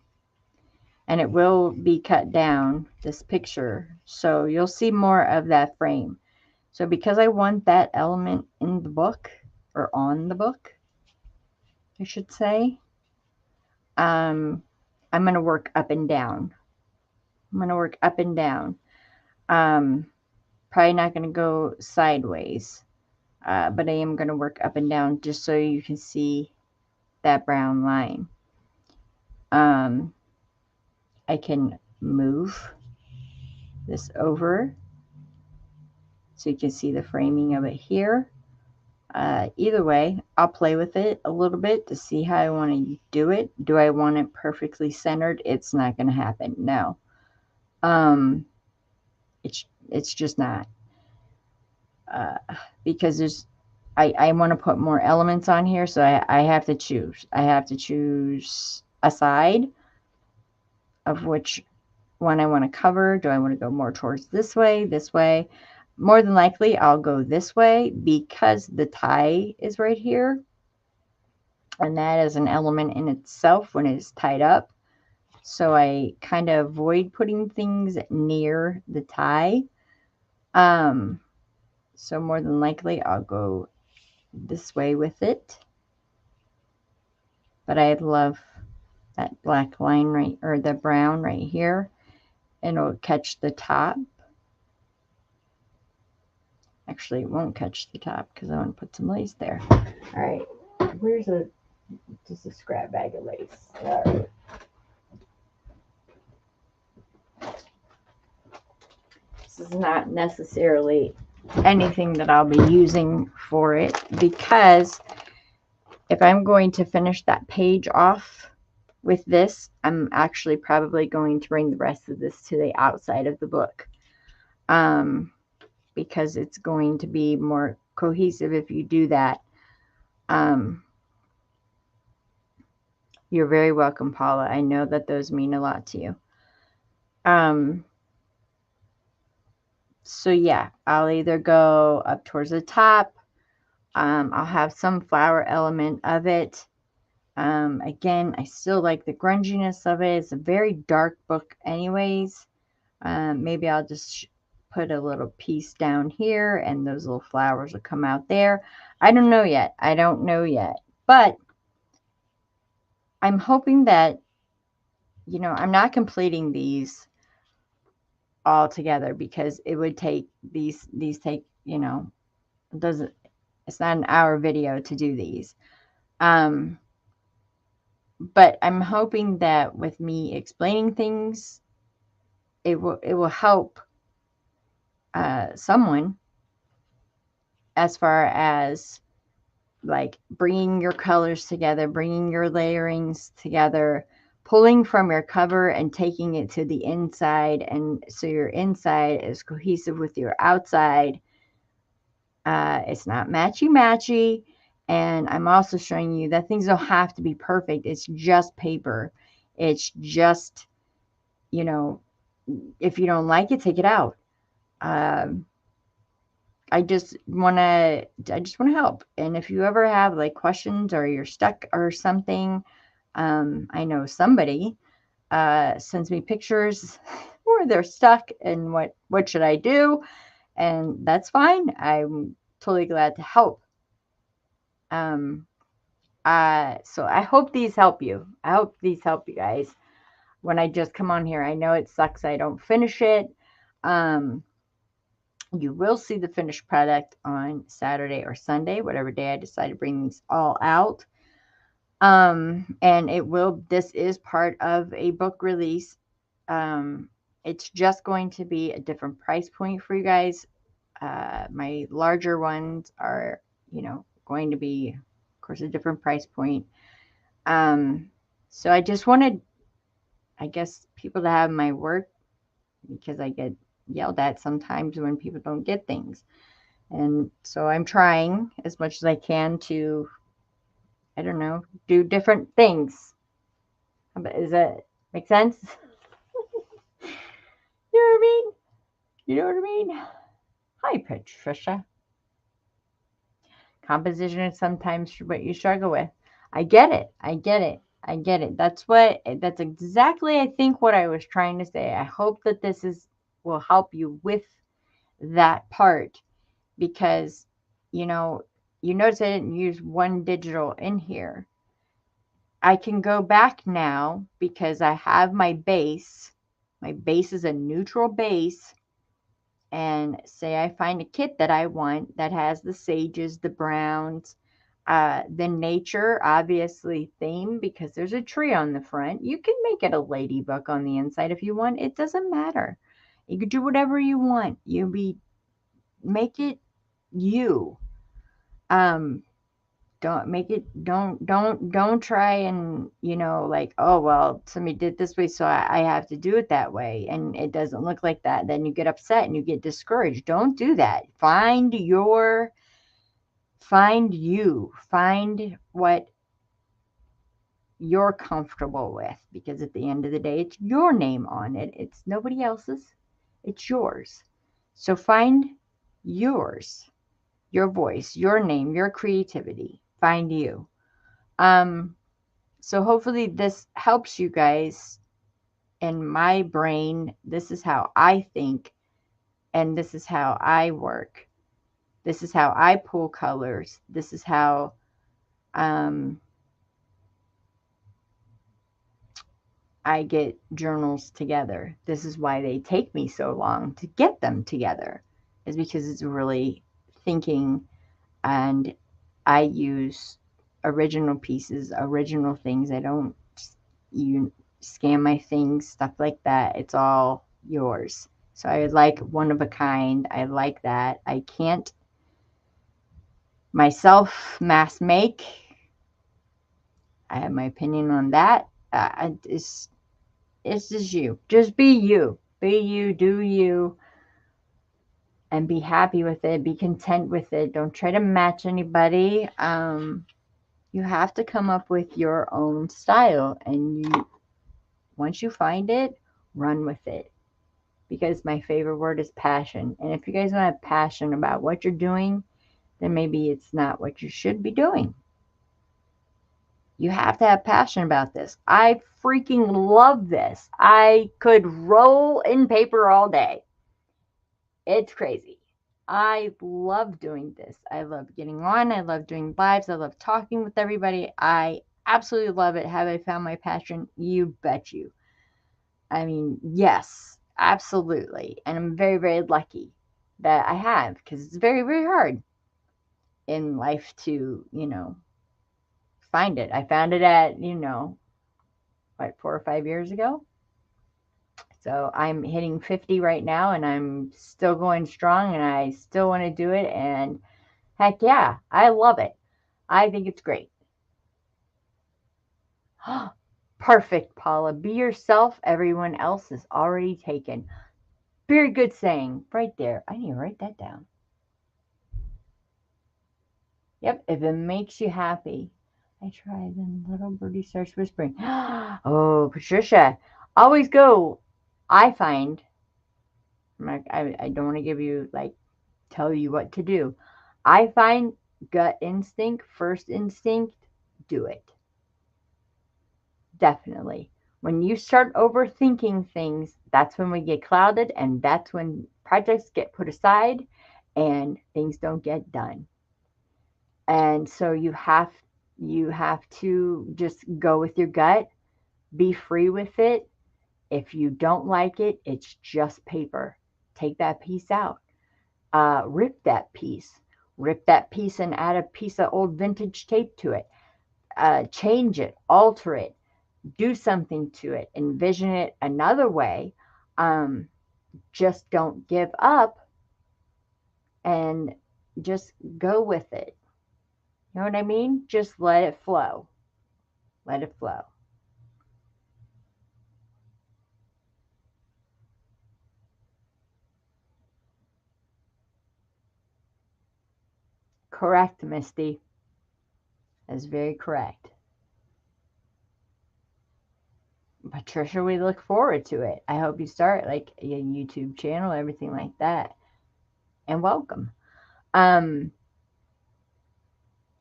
And it will be cut down, this picture, so you'll see more of that frame. So because I want that element in the book, or on the book, I should say, I'm going to work up and down. I'm going to work up and down. Probably not going to go sideways, but I am going to work up and down just so you can see that brown line. I can move this over so you can see the framing of it here. Either way, I'll play with it a little bit to see how I want to do it. Do I want it perfectly centered? It's not going to happen. No. It's just not. Because I want to put more elements on here, so I have to choose. I have to choose a side of which one I want to cover. Do I want to go more towards this way, this way? More than likely, I'll go this way because the tie is right here. And that is an element in itself when it is tied up. So I kind of avoid putting things near the tie. So more than likely, I'll go this way with it. But I love that black line right, or the brown right here. And it'll catch the top. Actually, it won't catch the top because I want to put some lace there. All right, where's just a scrap bag of lace? All right. This is not necessarily anything that I'll be using for it because if I'm going to finish that page off with this, I'm actually probably going to bring the rest of this to the outside of the book. Because it's going to be more cohesive if you do that. You're very welcome, Paula. I know that those mean a lot to you. So yeah, I'll either go up towards the top. I'll have some flower element of it. Again, I still like the grunginess of it. It's a very dark book anyways. Maybe I'll just put a little piece down here and those little flowers will come out there. I don't know yet. I don't know yet. But I'm hoping that, you know, I'm not completing these all together because it would take these take, you know, it's not an hour video to do these. But I'm hoping that with me explaining things, it will help someone as far as like bringing your colors together, bringing your layerings together, pulling from your cover and taking it to the inside. And so your inside is cohesive with your outside. It's not matchy-matchy. And I'm also showing you that things don't have to be perfect. It's just paper. It's just, you know, if you don't like it, take it out. I just want to help. And if you ever have like questions or you're stuck or something, I know somebody sends me pictures where they're stuck and what should I do? And that's fine. I'm totally glad to help. So I hope these help you. I hope these help you guys. when I just come on here. I know it sucks I don't finish it. Um, you will see the finished product on Saturday or Sunday, whatever day I decide to bring these all out. And this is part of a book release. Um, it's just going to be a different price point for you guys. My larger ones are, going to be, of course, a different price point. So I just wanted, I guess, people to have my work, because I get yelled at sometimes when people don't get things. And so I'm trying as much as I can to, I don't know, do different things. Does that make sense? You know what I mean? You know what I mean? Hi, Patricia. Composition is sometimes what you struggle with. I get it. I get it. I get it. That's exactly, I think, what I was trying to say. I hope that will help you with that part, because, you know, you notice I didn't use one digital in here. I can go back now because I have my base. My base is a neutral base. And say I find a kit that I want that has the sages, the browns, the nature, obviously, theme, because there's a tree on the front. You can make it a ladybug on the inside if you want. It doesn't matter. You can do whatever you want. Make it you. Um, don't try and, like, oh, well, somebody did this way, so I have to do it that way, and it doesn't look like that. Then you get upset and you get discouraged. Don't do that. Find you, find what you're comfortable with, because at the end of the day, it's your name on it. It's nobody else's. It's yours. So find yours, your voice, your name, your creativity. Find you. So hopefully this helps you guys. In my brain, this is how I think, and this is how I work. This is how I pull colors. This is how I get journals together. This is why they take me so long to get them together, is because it's really thinking, and I use original pieces, original things. I don't scan my things, stuff like that. It's all yours. So I like one of a kind. I like that. I can't myself mass make. I have my opinion on that. It's just you. Just be you. Be you, do you, and be happy with it. Be content with it. Don't try to match anybody. You have to come up with your own style, and once you find it, run with it. Because my favorite word is passion. And if you guys don't have passion about what you're doing, then maybe it's not what you should be doing. You have to have passion about this. I freaking love this. I could roll in paper all day. It's crazy. I love doing this. I love getting on. I love doing lives. I love talking with everybody. I absolutely love it. Have I found my passion? You bet you. I mean, yes, absolutely. And I'm very, very lucky that I have, because it's very, very hard in life to, find it. I found it at, 4 or 5 years ago. So I'm hitting 50 right now, and I'm still going strong, and I still want to do it. And heck yeah, I love it. I think it's great. Perfect, Paula. Be yourself. Everyone else is already taken. Very good saying right there. I need to write that down. Yep, if it makes you happy. I try, then little birdie starts whispering. Oh, Patricia, always go. I find, I don't want to give you, tell you what to do. I find gut instinct, first instinct, do it. Definitely. When you start overthinking things, that's when we get clouded, and that's when projects get put aside and things don't get done. And so you have to just go with your gut, be free with it. If you don't like it, it's just paper. Take that piece out. Rip that piece. Rip that piece and add a piece of old vintage tape to it. Change it, alter it, do something to it, envision it another way. Um, just don't give up and just go with it. You know what I mean? Just let it flow. Let it flow. Correct, Misty. That's very correct. Patricia, we look forward to it. I hope you start like a YouTube channel, everything like that. And welcome. Um,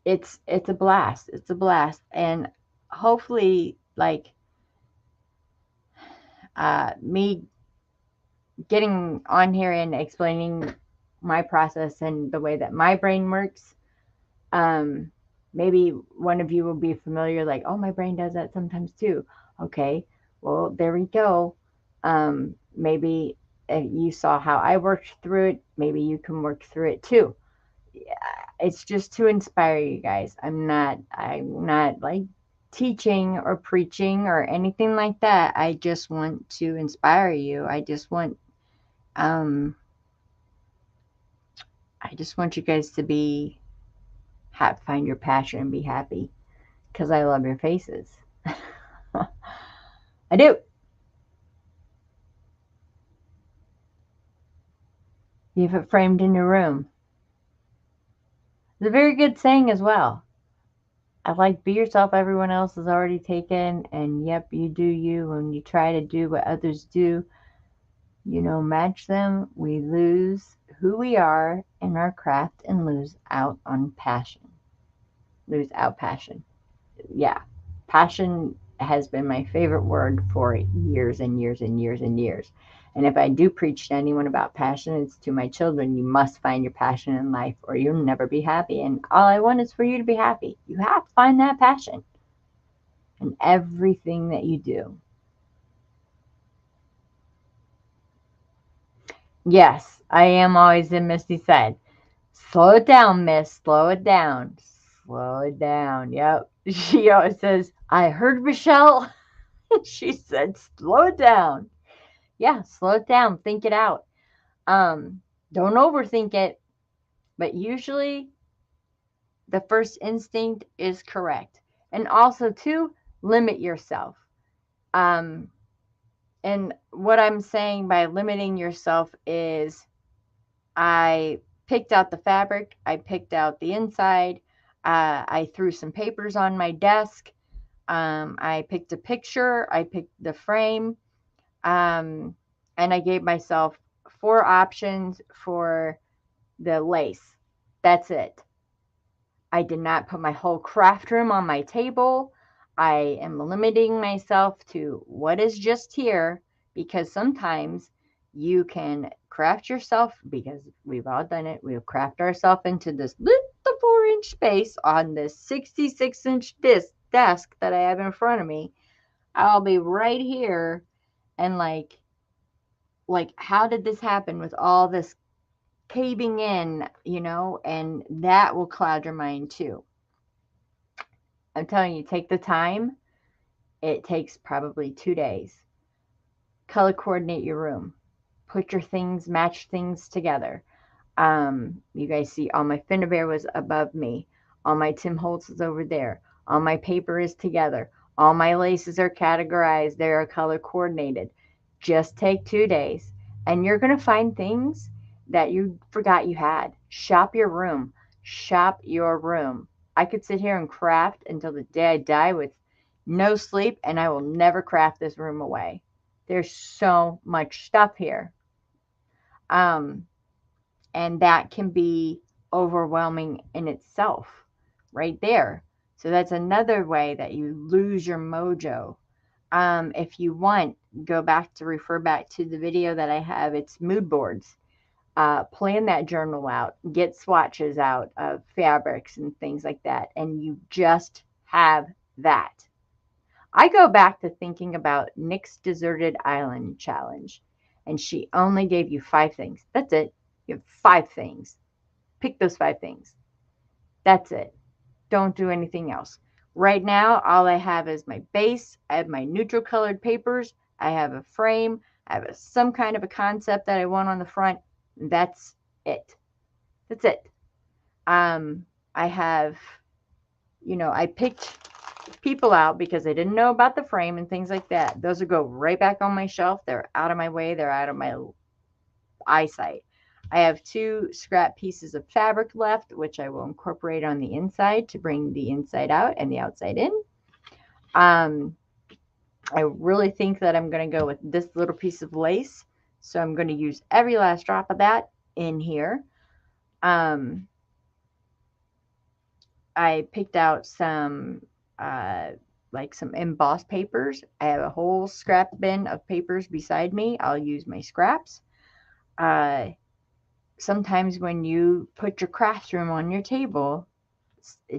it's a blast. It's a blast. And hopefully like me getting on here and explaining my process and the way that my brain works, um, maybe one of you will be familiar, like, oh, my brain does that sometimes too. Okay, well, there we go. Maybe you saw how I worked through it. Maybe you can work through it too. Yeah, it's just to inspire you guys. I'm not like teaching or preaching or anything like that. I just want to inspire you. Um I just want you guys to be find your passion and be happy because I love your faces. I do. You have it framed in your room. It's a very good saying as well. I like be yourself, everyone else is already taken, and yep, you do you. When you try to do what others do, match them, we lose who we are in our craft and lose out on passion. Lose out passion. Yeah, passion has been my favorite word for years and years and years and years. And if I do preach to anyone about passion, it's to my children. You must find your passion in life or you'll never be happy. And all I want is for you to be happy. You have to find that passion in everything that you do. Yes, I am always in Misty said. Slow it down, miss. Slow it down. Slow it down. Yep. She always says, I heard Michelle. She said, slow it down. Yeah, slow it down. Think it out. Um, don't overthink it. But usually the first instinct is correct. And also, too, limit yourself. Um, and what I'm saying by limiting yourself is I picked out the fabric, I picked out the inside, I threw some papers on my desk, I picked a picture, I picked the frame, um, and I gave myself 4 options for the lace. That's it. I did not put my whole craft room on my table. I am limiting myself to what is just here because sometimes you can craft yourself because we've all done it. We'll craft ourselves into this little 4-inch space on this 66-inch desk that I have in front of me. I'll be right here and like how did this happen with all this caving in, and that will cloud your mind too. I'm telling you, take the time. It takes probably 2 days. Color coordinate your room. Put your things, match things together. You guys see all my Finnabair was above me. All my Tim Holtz is over there. All my paper is together. All my laces are categorized. They are color coordinated. Just take 2 days and you're going to find things that you forgot you had. Shop your room. Shop your room. I could sit here and craft until the day I die with no sleep and I will never craft this room away. There's so much stuff here. Um, and that can be overwhelming in itself right there. So that's another way that you lose your mojo. If you want, go back to refer back to the video that I have. It's mood boards. Plan that journal out, get swatches out of fabrics and things like that, and you just have that. I go back to thinking about Nick's Deserted Island challenge, and she only gave you 5 things. That's it. You have 5 things. Pick those 5 things. That's it. Don't do anything else. Right now, all I have is my base. I have my neutral colored papers. I have a frame. I have some kind of a concept that I want on the front. That's it. That's it. I have, I picked people out because I didn't know about the frame and things like that. Those will go right back on my shelf. They're out of my way. They're out of my eyesight. I have 2 scrap pieces of fabric left, which I will incorporate on the inside to bring the inside out and the outside in. I really think that I'm going to go with this little piece of lace. So I'm going to use every last drop of that in here. I picked out some some embossed papers. I have a whole scrap bin of papers beside me. I'll use my scraps. Sometimes when you put your crafts room on your table, it's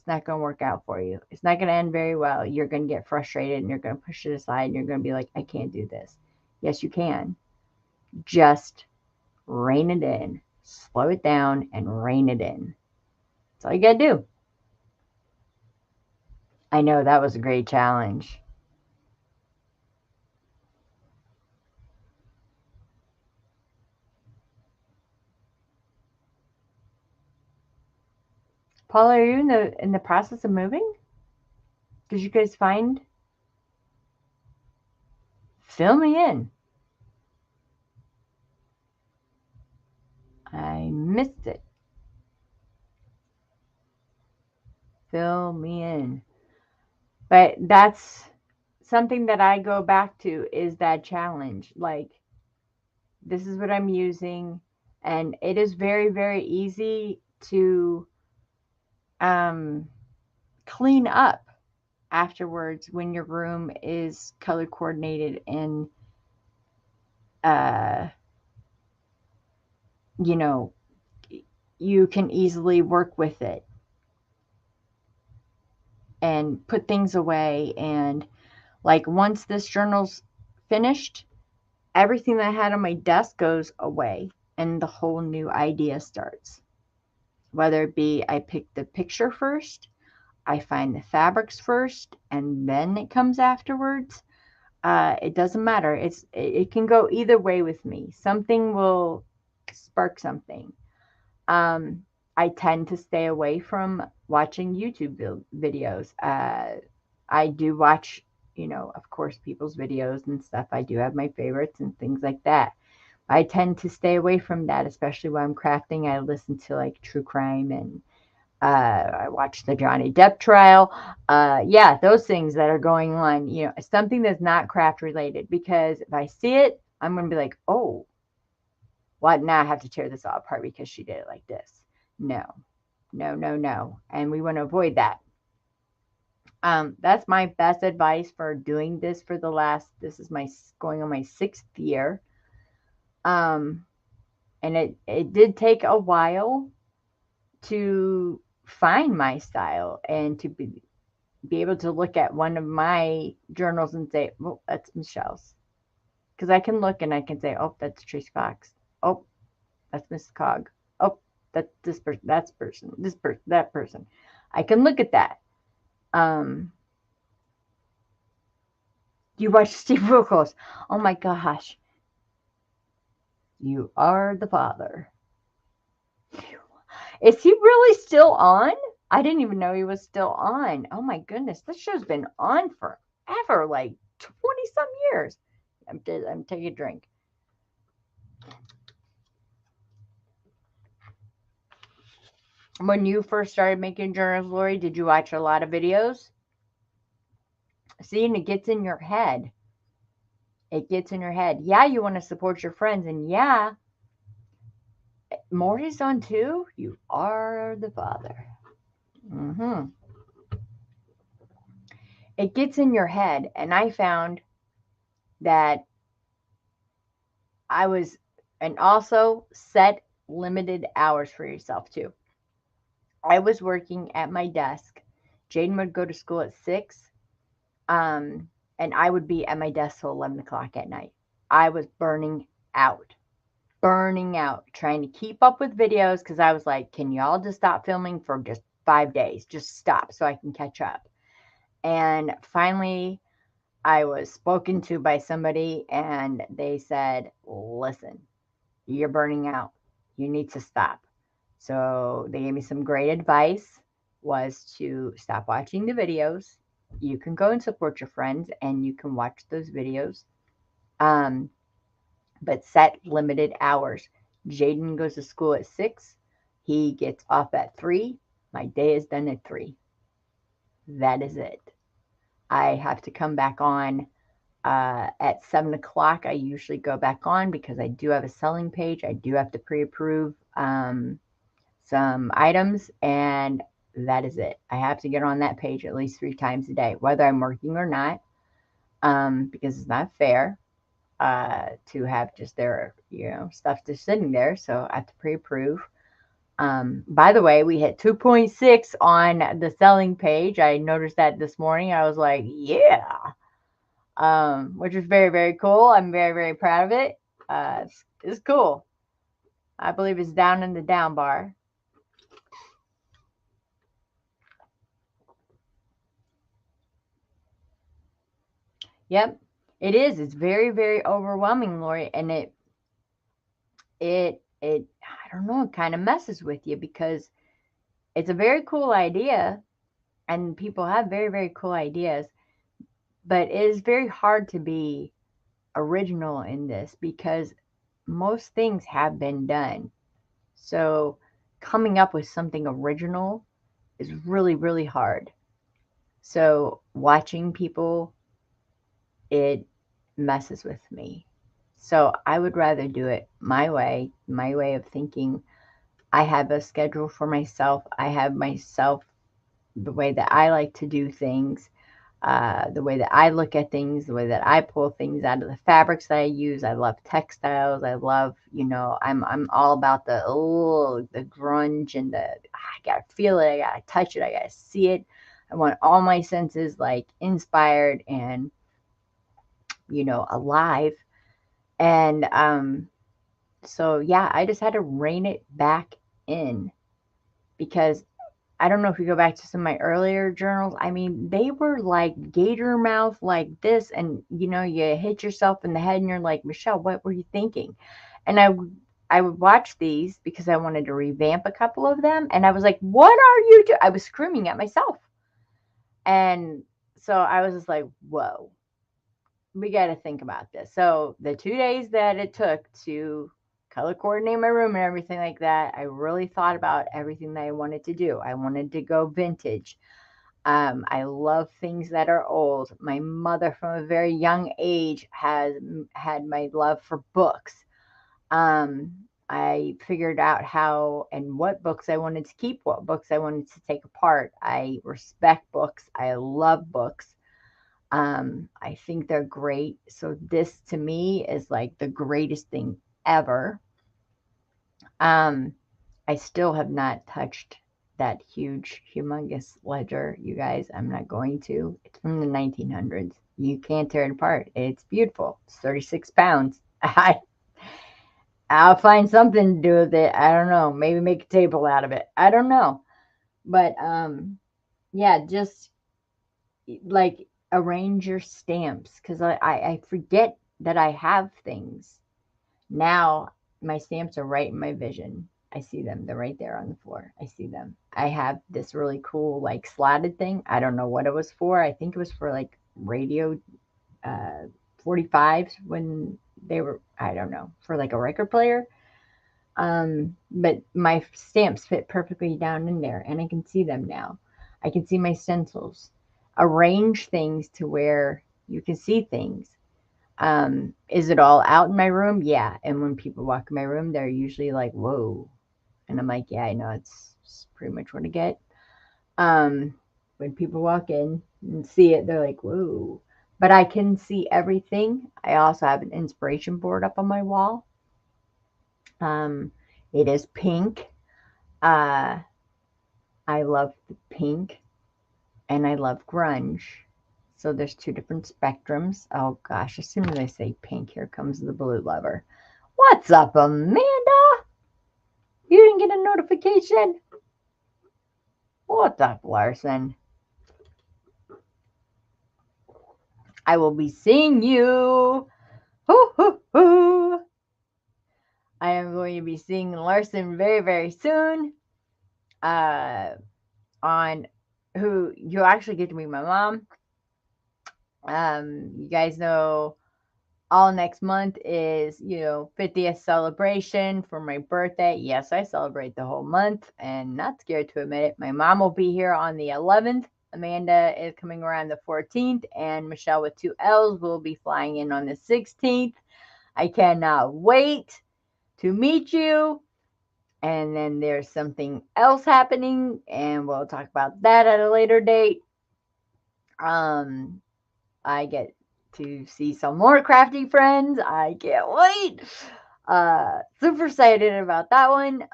not going to work out for you. It's not going to end very well. You're going to get frustrated and you're going to push it aside and you're going to be like, I can't do this. Yes, you can. Just rein it in. Slow it down and rein it in. That's all you got to do. I know that was a great challenge. Paula, are you in the process of moving? Did you guys find? Fill me in. I missed it. Fill me in. But that's something that I go back to is that challenge. Like, this is what I'm using. And it is very, very easy to clean up afterwards when your room is color coordinated and, you can easily work with it and put things away. And like once this journal's finished, everything that I had on my desk goes away and the whole new idea starts. Whether it be I pick the picture first, I find the fabrics first, and then it comes afterwards. It doesn't matter. It can go either way with me. Something will spark something. I tend to stay away from watching YouTube videos. I do watch, of course, people's videos and stuff. I do have my favorites and things like that. I tend to stay away from that, especially when I'm crafting. I listen to like true crime and I watch the Johnny Depp trial. Yeah, those things that are going on, something that's not craft related. Because if I see it, I'm going to be like, oh, what? Now I have to tear this all apart because she did it like this. No, no, no, no. And we want to avoid that. That's my best advice for doing this for this is my going on my 6th year. And it did take a while to find my style and to be able to look at one of my journals and say, well, that's Michelle's. Because I can look and I can say, oh, that's Tracy Fox. Oh, that's Miss Cog. Oh, that's this person, that person. I can look at that. You watch Steve Wilkos. Oh my gosh. You are the father. Is he really still on? I didn't even know he was still on. Oh my goodness. This show's been on forever, like 20 some years. I'm taking a drink. When you first started making journals, Lori, did you watch a lot of videos? See, and it gets in your head. It gets in your head. Yeah, you want to support your friends. And yeah, Morty's on too. You are the father. Mm-hmm. It gets in your head. And I found that and also set limited hours for yourself too. I was working at my desk. Jaden would go to school at 6. And I would be at my desk till 11 o'clock at night. I was burning out, trying to keep up with videos because I was like, can y'all just stop filming for just 5 days? Just stop so I can catch up. And finally, I was spoken to by somebody and they said, listen, you're burning out. You need to stop. So they gave me some great advice was to stop watching the videos. You can go and support your friends and you can watch those videos. Um, but set limited hours. Jaden goes to school at 6. He gets off at 3. My day is done at 3. That is it. I have to come back on at 7 o'clock. I usually go back on because I do have a selling page. I do have to pre-approve some items, and that is it. I have to get on that page at least 3 times a day, whether I'm working or not, because it's not fair to have just their stuff just sitting there. So I have to pre-approve. By the way, we hit 2.6 on the selling page. I noticed that this morning. I was like, yeah, which is very, very cool. I'm very, very proud of it. It's cool. I believe it's down in the down bar. Yep, it is. It's very, very overwhelming, Lori, and I don't know, it kind of messes with you because it's a very cool idea, and people have very, very cool ideas, but it is very hard to be original in this because most things have been done. So coming up with something original is really, really hard. So watching people, it messes with me. So I would rather do it my way of thinking. I have a schedule for myself. I have myself, the way that I like to do things, the way that I look at things, the way that I pull things out of the fabrics that I use. I love textiles. I love, I'm all about the grunge and I gotta feel it. I gotta touch it. I gotta see it. I want all my senses like inspired and alive. And so yeah, I just had to rein it back in because I don't know if you go back to some of my earlier journals. I mean, they were like gator mouth like this, and you hit yourself in the head, and you're like, Michelle, what were you thinking? And I would watch these because I wanted to revamp a couple of them, and I was like, what are you doing? I was screaming at myself, and so I was just like, whoa, we got to think about this. So the 2 days that it took to color coordinate my room and everything like that, I really thought about everything that I wanted to do. I wanted to go vintage. I love things that are old. My mother, from a very young age, has had my love for books. I figured out how and what books I wanted to keep, what books I wanted to take apart. I respect books. I love books. I think they're great. So this to me is like the greatest thing ever. Um, I still have not touched that huge, humongous ledger, you guys. I'm not going to. It's from the 1900s. You can't tear it apart. It's beautiful. It's 36 pounds. I'll find something to do with it. I don't know. Maybe make a table out of it. I don't know. But yeah, just like arrange your stamps because I forget that I have things. Now my stamps are right in my vision. I see them. They're right there on the floor. I see them. I have this really cool like slotted thing. I don't know what it was for. I think it was for like radio uh 45s when they were, I don't know, for like a record player. But my stamps fit perfectly down in there and I can see them now. I can see my stencils. Arrange things to where you can see things. Is it all out in my room? Yeah. And when people walk in my room, they're usually like, whoa. And I'm like, yeah, I know it's pretty much what I get. When people walk in and see it, they're like, whoa. But I can see everything. I also have an inspiration board up on my wall. Um, it is pink. Uh, I love the pink and I love grunge. So there's two different spectrums. Oh gosh, as soon as I say pink, here comes the blue lover. What's up, Amanda? You didn't get a notification? What's up, Larson? I will be seeing you. Hoo, hoo, hoo. I am going to be seeing Larson very, very soon. On who you'll actually get to meet my mom. You guys know all next month is, 50th celebration for my birthday. Yes, I celebrate the whole month and not scared to admit it. My mom will be here on the 11th. Amanda is coming around the 14th, and Michelle with two L's will be flying in on the 16th. I cannot wait to meet you. And then there's something else happening, and we'll talk about that at a later date. I get to see some more crafty friends. I can't wait. Super excited about that one.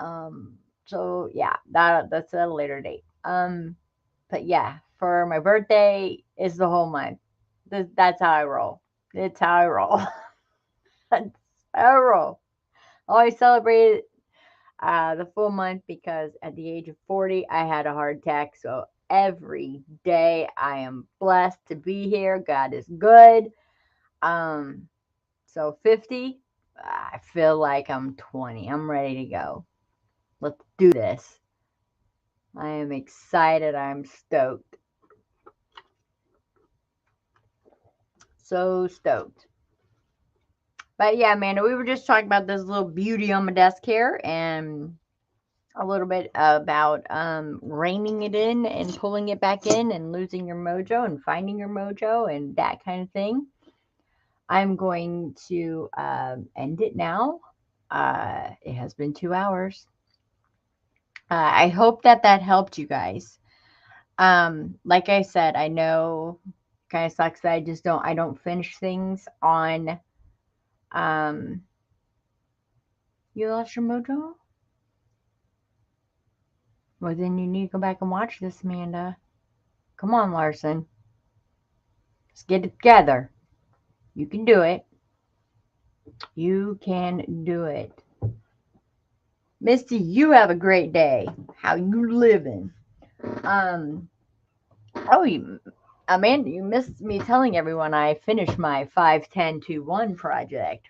So yeah, that's at a later date. But yeah, for my birthday is the whole month. That's how I roll. It's how I roll. That's how I roll. I always celebrate the full month because at the age of 40, I had a heart attack. So every day I am blessed to be here. God is good. So 50, I feel like I'm 20. I'm ready to go. Let's do this. I am excited. I'm stoked. So stoked. But yeah, Amanda, we were just talking about this little beauty on my desk here and a little bit about reining it in and pulling it back in and losing your mojo and finding your mojo and that kind of thing. I'm going to end it now. It has been 2 hours. I hope that helped you guys. Like I said, I know kind of sucks that I don't finish things on. Um, you lost your mojo? Well, then you need to go back and watch this, Amanda. Come on, Larson. Let's get it together. You can do it. You can do it. Misty, you have a great day. How you living? Amanda, you missed me telling everyone I finished my 5-10-2-1 project.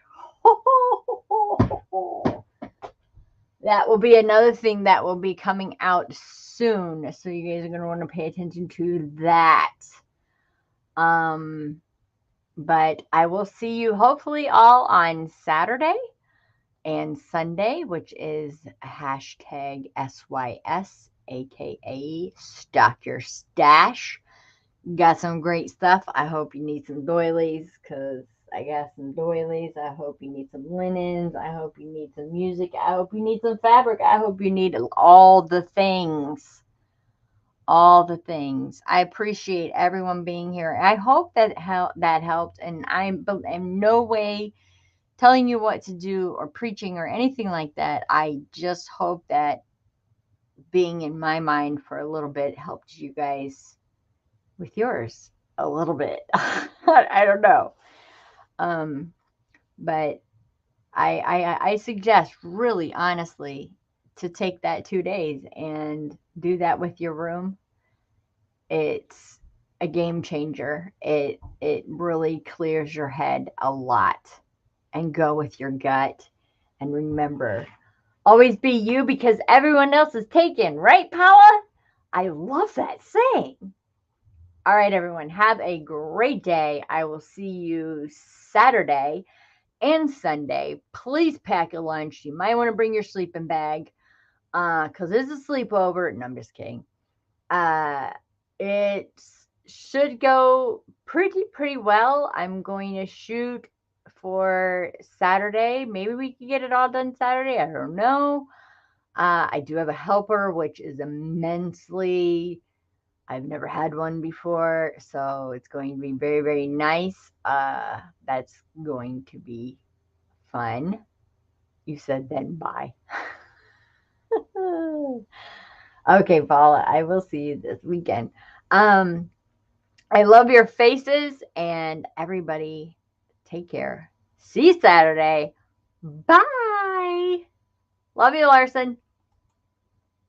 That will be another thing that will be coming out soon. So you guys are going to want to pay attention to that. But I will see you hopefully all on Saturday and Sunday, which is hashtag SYS, aka Stock Your Stash. Got some great stuff. I hope you need some doilies because I got some doilies. I hope you need some linens. I hope you need some music. I hope you need some fabric. I hope you need all the things. All the things. I appreciate everyone being here. I hope that helped. And I'm in no way telling you what to do or preaching or anything like that. I just hope that being in my mind for a little bit helped you guys with yours a little bit. I don't know. But I suggest really honestly to take that 2 days and do that with your room. It's a game changer. It really clears your head a lot. And go with your gut. And remember, always be you because everyone else is taken, right, Paula? I love that saying. All right, everyone, have a great day. I will see you Saturday and Sunday. Please pack a lunch. You might want to bring your sleeping bag because it's a sleepover. No, I'm just kidding. It should go pretty well. I'm going to shoot for Saturday. Maybe we can get it all done Saturday. I don't know. I do have a helper, which is immensely. I've never had one before, so it's going to be very, very nice. That's going to be fun. You said then bye. Okay, Paula, I will see you this weekend. I love your faces, and everybody, take care. See you Saturday. Bye. Love you, Larson.